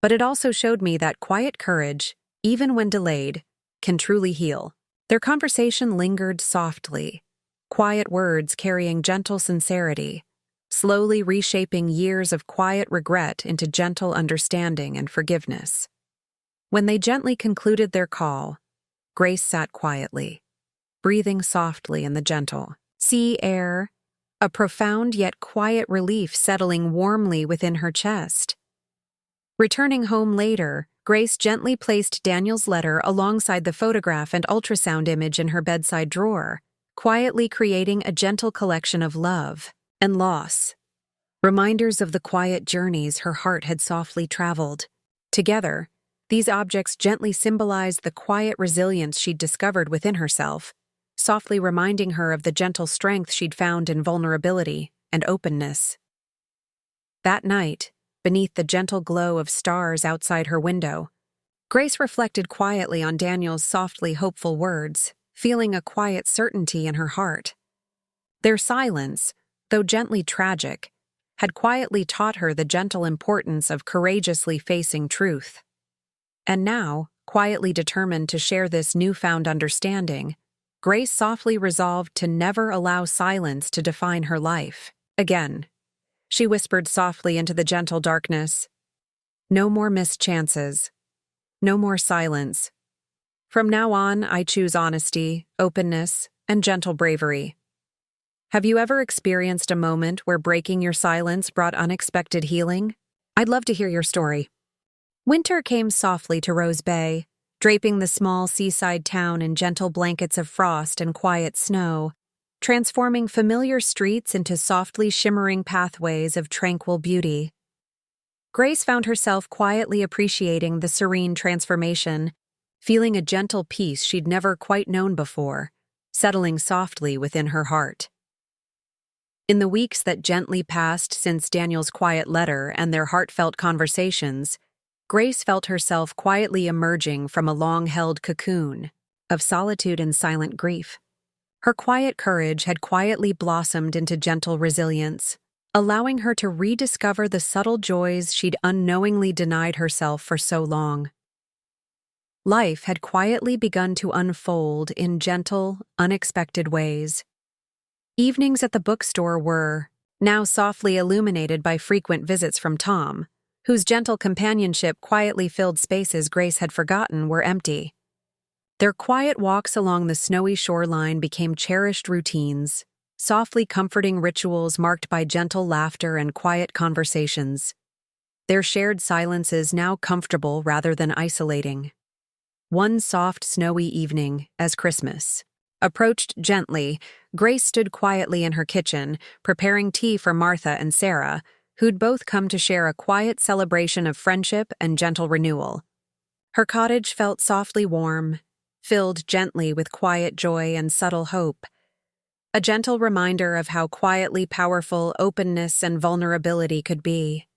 But it also showed me that quiet courage, even when delayed, can truly heal." Their conversation lingered softly, quiet words carrying gentle sincerity, slowly reshaping years of quiet regret into gentle understanding and forgiveness. When they gently concluded their call, Grace sat quietly, breathing softly in the gentle sea air, a profound yet quiet relief settling warmly within her chest. Returning home later, Grace gently placed Daniel's letter alongside the photograph and ultrasound image in her bedside drawer, quietly creating a gentle collection of love and loss, reminders of the quiet journeys her heart had softly traveled. Together, these objects gently symbolized the quiet resilience she'd discovered within herself, softly reminding her of the gentle strength she'd found in vulnerability and openness. That night, beneath the gentle glow of stars outside her window, Grace reflected quietly on Daniel's softly hopeful words, feeling a quiet certainty in her heart. Their silence, though gently tragic, had quietly taught her the gentle importance of courageously facing truth. And now, quietly determined to share this newfound understanding, Grace softly resolved to never allow silence to define her life. Again, she whispered softly into the gentle darkness, "No more missed chances. No more silence. From now on, I choose honesty, openness, and gentle bravery." Have you ever experienced a moment where breaking your silence brought unexpected healing? I'd love to hear your story. Winter came softly to Rose Bay, draping the small seaside town in gentle blankets of frost and quiet snow, transforming familiar streets into softly shimmering pathways of tranquil beauty. Grace found herself quietly appreciating the serene transformation, feeling a gentle peace she'd never quite known before, settling softly within her heart. In the weeks that gently passed since Daniel's quiet letter and their heartfelt conversations, Grace felt herself quietly emerging from a long-held cocoon of solitude and silent grief. Her quiet courage had quietly blossomed into gentle resilience, allowing her to rediscover the subtle joys she'd unknowingly denied herself for so long. Life had quietly begun to unfold in gentle, unexpected ways. Evenings at the bookstore were now softly illuminated by frequent visits from Tom, whose gentle companionship quietly filled spaces Grace had forgotten were empty. Their quiet walks along the snowy shoreline became cherished routines, softly comforting rituals marked by gentle laughter and quiet conversations. Their shared silences now comfortable rather than isolating. One soft, snowy evening, as Christmas approached gently, Grace stood quietly in her kitchen, preparing tea for Martha and Sarah, who'd both come to share a quiet celebration of friendship and gentle renewal. Her cottage felt softly warm, filled gently with quiet joy and subtle hope, a gentle reminder of how quietly powerful openness and vulnerability could be.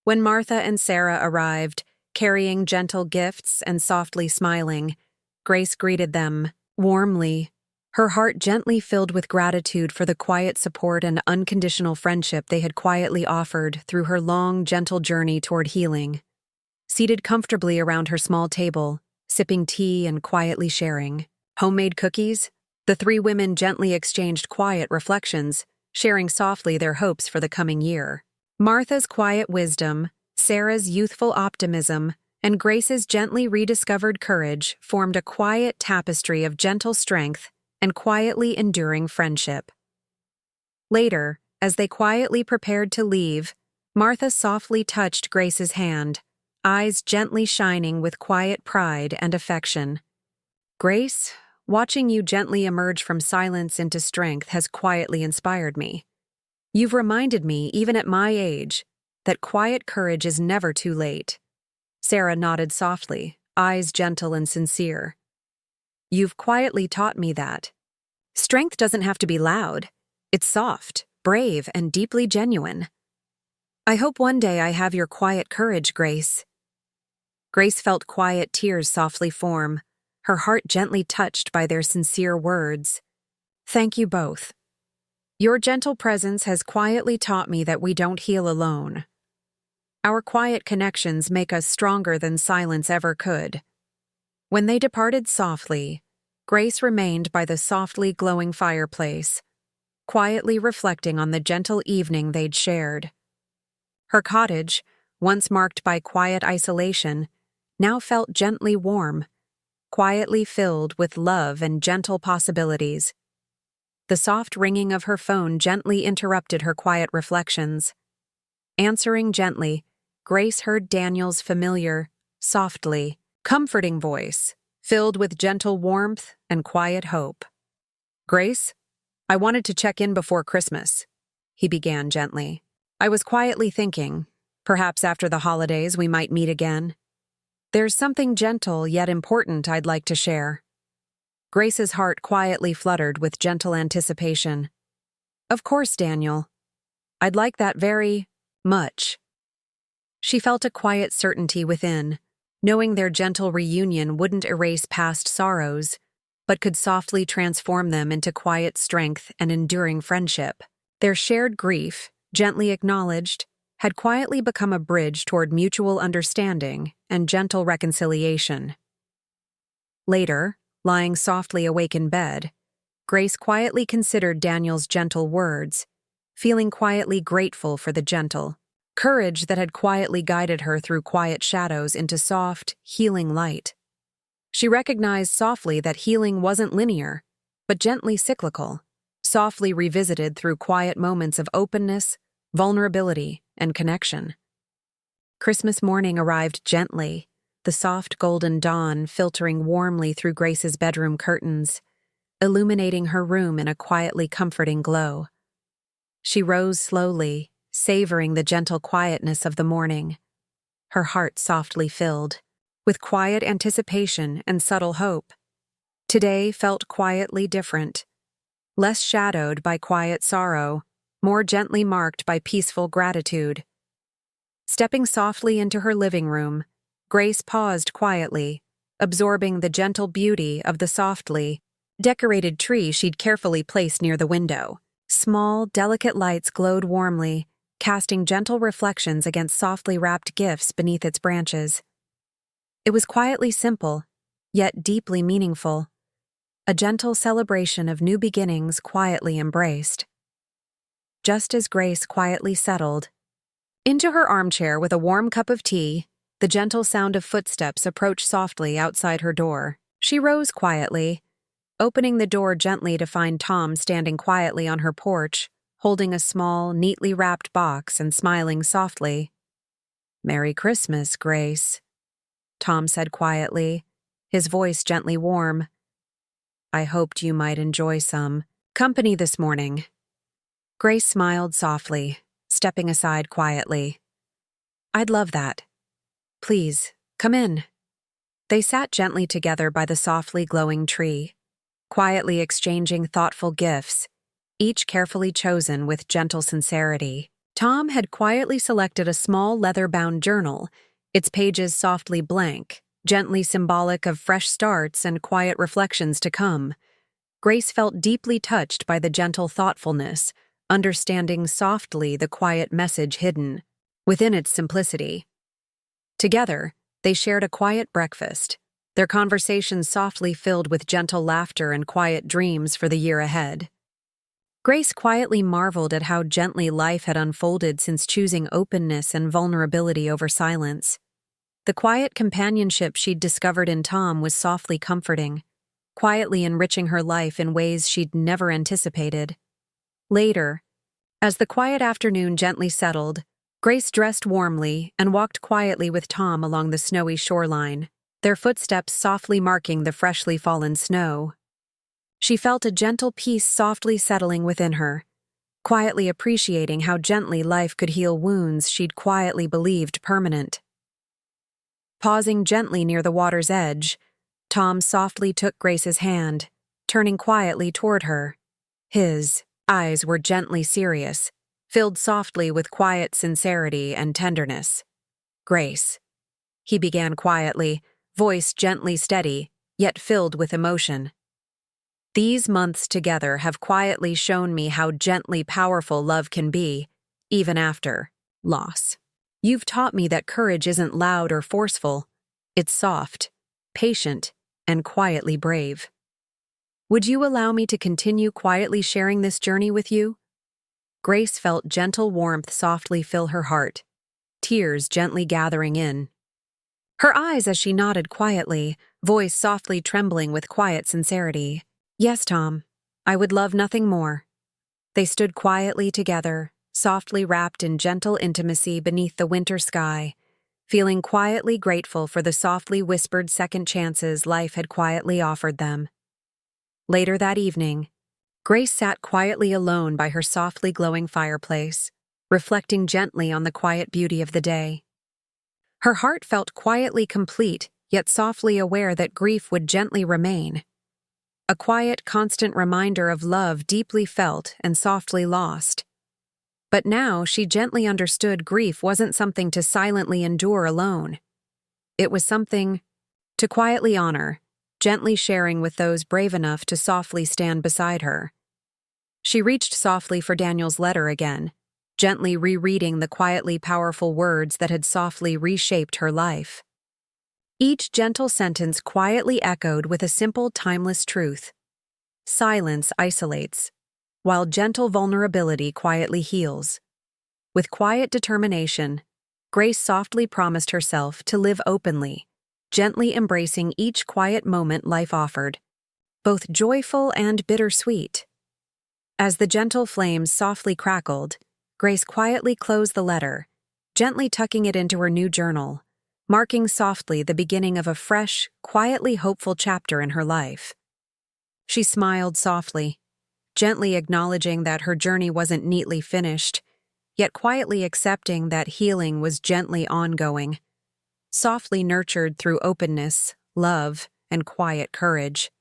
When Martha and Sarah arrived, carrying gentle gifts and softly smiling, Grace greeted them warmly, her heart gently filled with gratitude for the quiet support and unconditional friendship they had quietly offered through her long, gentle journey toward healing. Seated comfortably around her small table, sipping tea and quietly sharing homemade cookies, the three women gently exchanged quiet reflections, sharing softly their hopes for the coming year. Martha's quiet wisdom, Sarah's youthful optimism, and Grace's gently rediscovered courage formed a quiet tapestry of gentle strength and quietly enduring friendship. Later, as they quietly prepared to leave, Martha softly touched Grace's hand, eyes gently shining with quiet pride and affection. "Grace, watching you gently emerge from silence into strength has quietly inspired me. You've reminded me, even at my age, that quiet courage is never too late." Sarah nodded softly, eyes gentle and sincere. "You've quietly taught me that strength doesn't have to be loud. It's soft, brave, and deeply genuine. I hope one day I have your quiet courage, Grace." Grace felt quiet tears softly form, her heart gently touched by their sincere words. "Thank you both. Your gentle presence has quietly taught me that we don't heal alone. Our quiet connections make us stronger than silence ever could." When they departed softly, Grace remained by the softly glowing fireplace, quietly reflecting on the gentle evening they'd shared. Her cottage, once marked by quiet isolation, now felt gently warm, quietly filled with love and gentle possibilities. The soft ringing of her phone gently interrupted her quiet reflections. Answering gently, Grace heard Daniel's familiar, softly, comforting voice, filled with gentle warmth and quiet hope. "Grace, I wanted to check in before Christmas," he began gently. "I was quietly thinking, perhaps after the holidays we might meet again. There's something gentle yet important I'd like to share." Grace's heart quietly fluttered with gentle anticipation. "Of course, Daniel. I'd like that very much." She felt a quiet certainty within, knowing their gentle reunion wouldn't erase past sorrows, but could softly transform them into quiet strength and enduring friendship. Their shared grief, gently acknowledged, had quietly become a bridge toward mutual understanding and gentle reconciliation. Later, lying softly awake in bed, Grace quietly considered Daniel's gentle words, feeling quietly grateful for the gentle courage that had quietly guided her through quiet shadows into soft, healing light. She recognized softly that healing wasn't linear, but gently cyclical, softly revisited through quiet moments of openness, vulnerability, and connection. Christmas morning arrived gently, the soft golden dawn filtering warmly through Grace's bedroom curtains, illuminating her room in a quietly comforting glow. She rose slowly, savoring the gentle quietness of the morning, her heart softly filled with quiet anticipation and subtle hope. Today felt quietly different, less shadowed by quiet sorrow, more gently marked by peaceful gratitude. Stepping softly into her living room, Grace paused quietly, absorbing the gentle beauty of the softly decorated tree she'd carefully placed near the window. Small, delicate lights glowed warmly, casting gentle reflections against softly wrapped gifts beneath its branches. It was quietly simple, yet deeply meaningful. A gentle celebration of new beginnings quietly embraced. Just as Grace quietly settled into her armchair with a warm cup of tea, the gentle sound of footsteps approached softly outside her door. She rose quietly, opening the door gently to find Tom standing quietly on her porch, holding a small, neatly wrapped box and smiling softly. "Merry Christmas, Grace," Tom said quietly, his voice gently warm. "I hoped you might enjoy some company this morning." Grace smiled softly, stepping aside quietly. "I'd love that. Please, come in." They sat gently together by the softly glowing tree, quietly exchanging thoughtful gifts, each carefully chosen with gentle sincerity. Tom had quietly selected a small leather-bound journal, its pages softly blank, gently symbolic of fresh starts and quiet reflections to come. Grace felt deeply touched by the gentle thoughtfulness, understanding softly the quiet message hidden within its simplicity. Together, they shared a quiet breakfast, their conversations softly filled with gentle laughter and quiet dreams for the year ahead. Grace quietly marveled at how gently life had unfolded since choosing openness and vulnerability over silence. The quiet companionship she'd discovered in Tom was softly comforting, quietly enriching her life in ways she'd never anticipated. Later, as the quiet afternoon gently settled, Grace dressed warmly and walked quietly with Tom along the snowy shoreline, their footsteps softly marking the freshly fallen snow. She felt a gentle peace softly settling within her, quietly appreciating how gently life could heal wounds she'd quietly believed permanent. Pausing gently near the water's edge, Tom softly took Grace's hand, turning quietly toward her. His eyes were gently serious, filled softly with quiet sincerity and tenderness. "Grace," he began quietly, voice gently steady, yet filled with emotion. "These months together have quietly shown me how gently powerful love can be, even after loss. You've taught me that courage isn't loud or forceful. It's soft, patient, and quietly brave. Would you allow me to continue quietly sharing this journey with you?" Grace felt gentle warmth softly fill her heart, tears gently gathering in her eyes as she nodded quietly, voice softly trembling with quiet sincerity. "Yes, Tom, I would love nothing more." They stood quietly together, softly wrapped in gentle intimacy beneath the winter sky, feeling quietly grateful for the softly whispered second chances life had quietly offered them. Later that evening, Grace sat quietly alone by her softly glowing fireplace, reflecting gently on the quiet beauty of the day. Her heart felt quietly complete, yet softly aware that grief would gently remain. A quiet, constant reminder of love deeply felt and softly lost. But now she gently understood grief wasn't something to silently endure alone. It was something to quietly honor, gently sharing with those brave enough to softly stand beside her. She reached softly for Daniel's letter again, gently rereading the quietly powerful words that had softly reshaped her life. Each gentle sentence quietly echoed with a simple, timeless truth. Silence isolates, while gentle vulnerability quietly heals. With quiet determination, Grace softly promised herself to live openly, gently embracing each quiet moment life offered, both joyful and bittersweet. As the gentle flames softly crackled, Grace quietly closed the letter, gently tucking it into her new journal, marking softly the beginning of a fresh, quietly hopeful chapter in her life. She smiled softly, gently acknowledging that her journey wasn't neatly finished, yet quietly accepting that healing was gently ongoing, softly nurtured through openness, love, and quiet courage.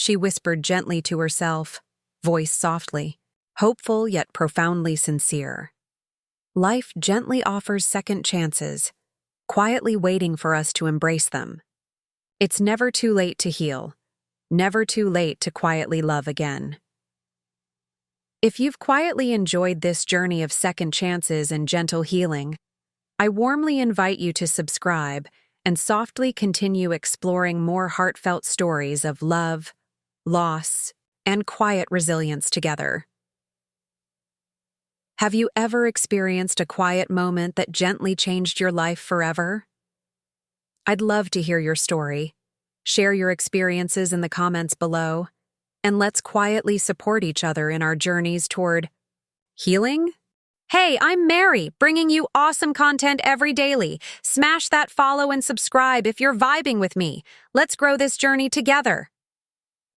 she whispered gently to herself, voice softly, hopeful yet profoundly sincere. Life gently offers second chances, quietly waiting for us to embrace them. It's never too late to heal, never too late to quietly love again. If you've quietly enjoyed this journey of second chances and gentle healing, I warmly invite you to subscribe and softly continue exploring more heartfelt stories of love, loss, and quiet resilience together. Have you ever experienced a quiet moment that gently changed your life forever? I'd love to hear your story. Share your experiences in the comments below, and let's quietly support each other in our journeys toward healing. Hey, I'm Mary, bringing you awesome content every daily. Smash that follow and subscribe if you're vibing with me. Let's grow this journey together.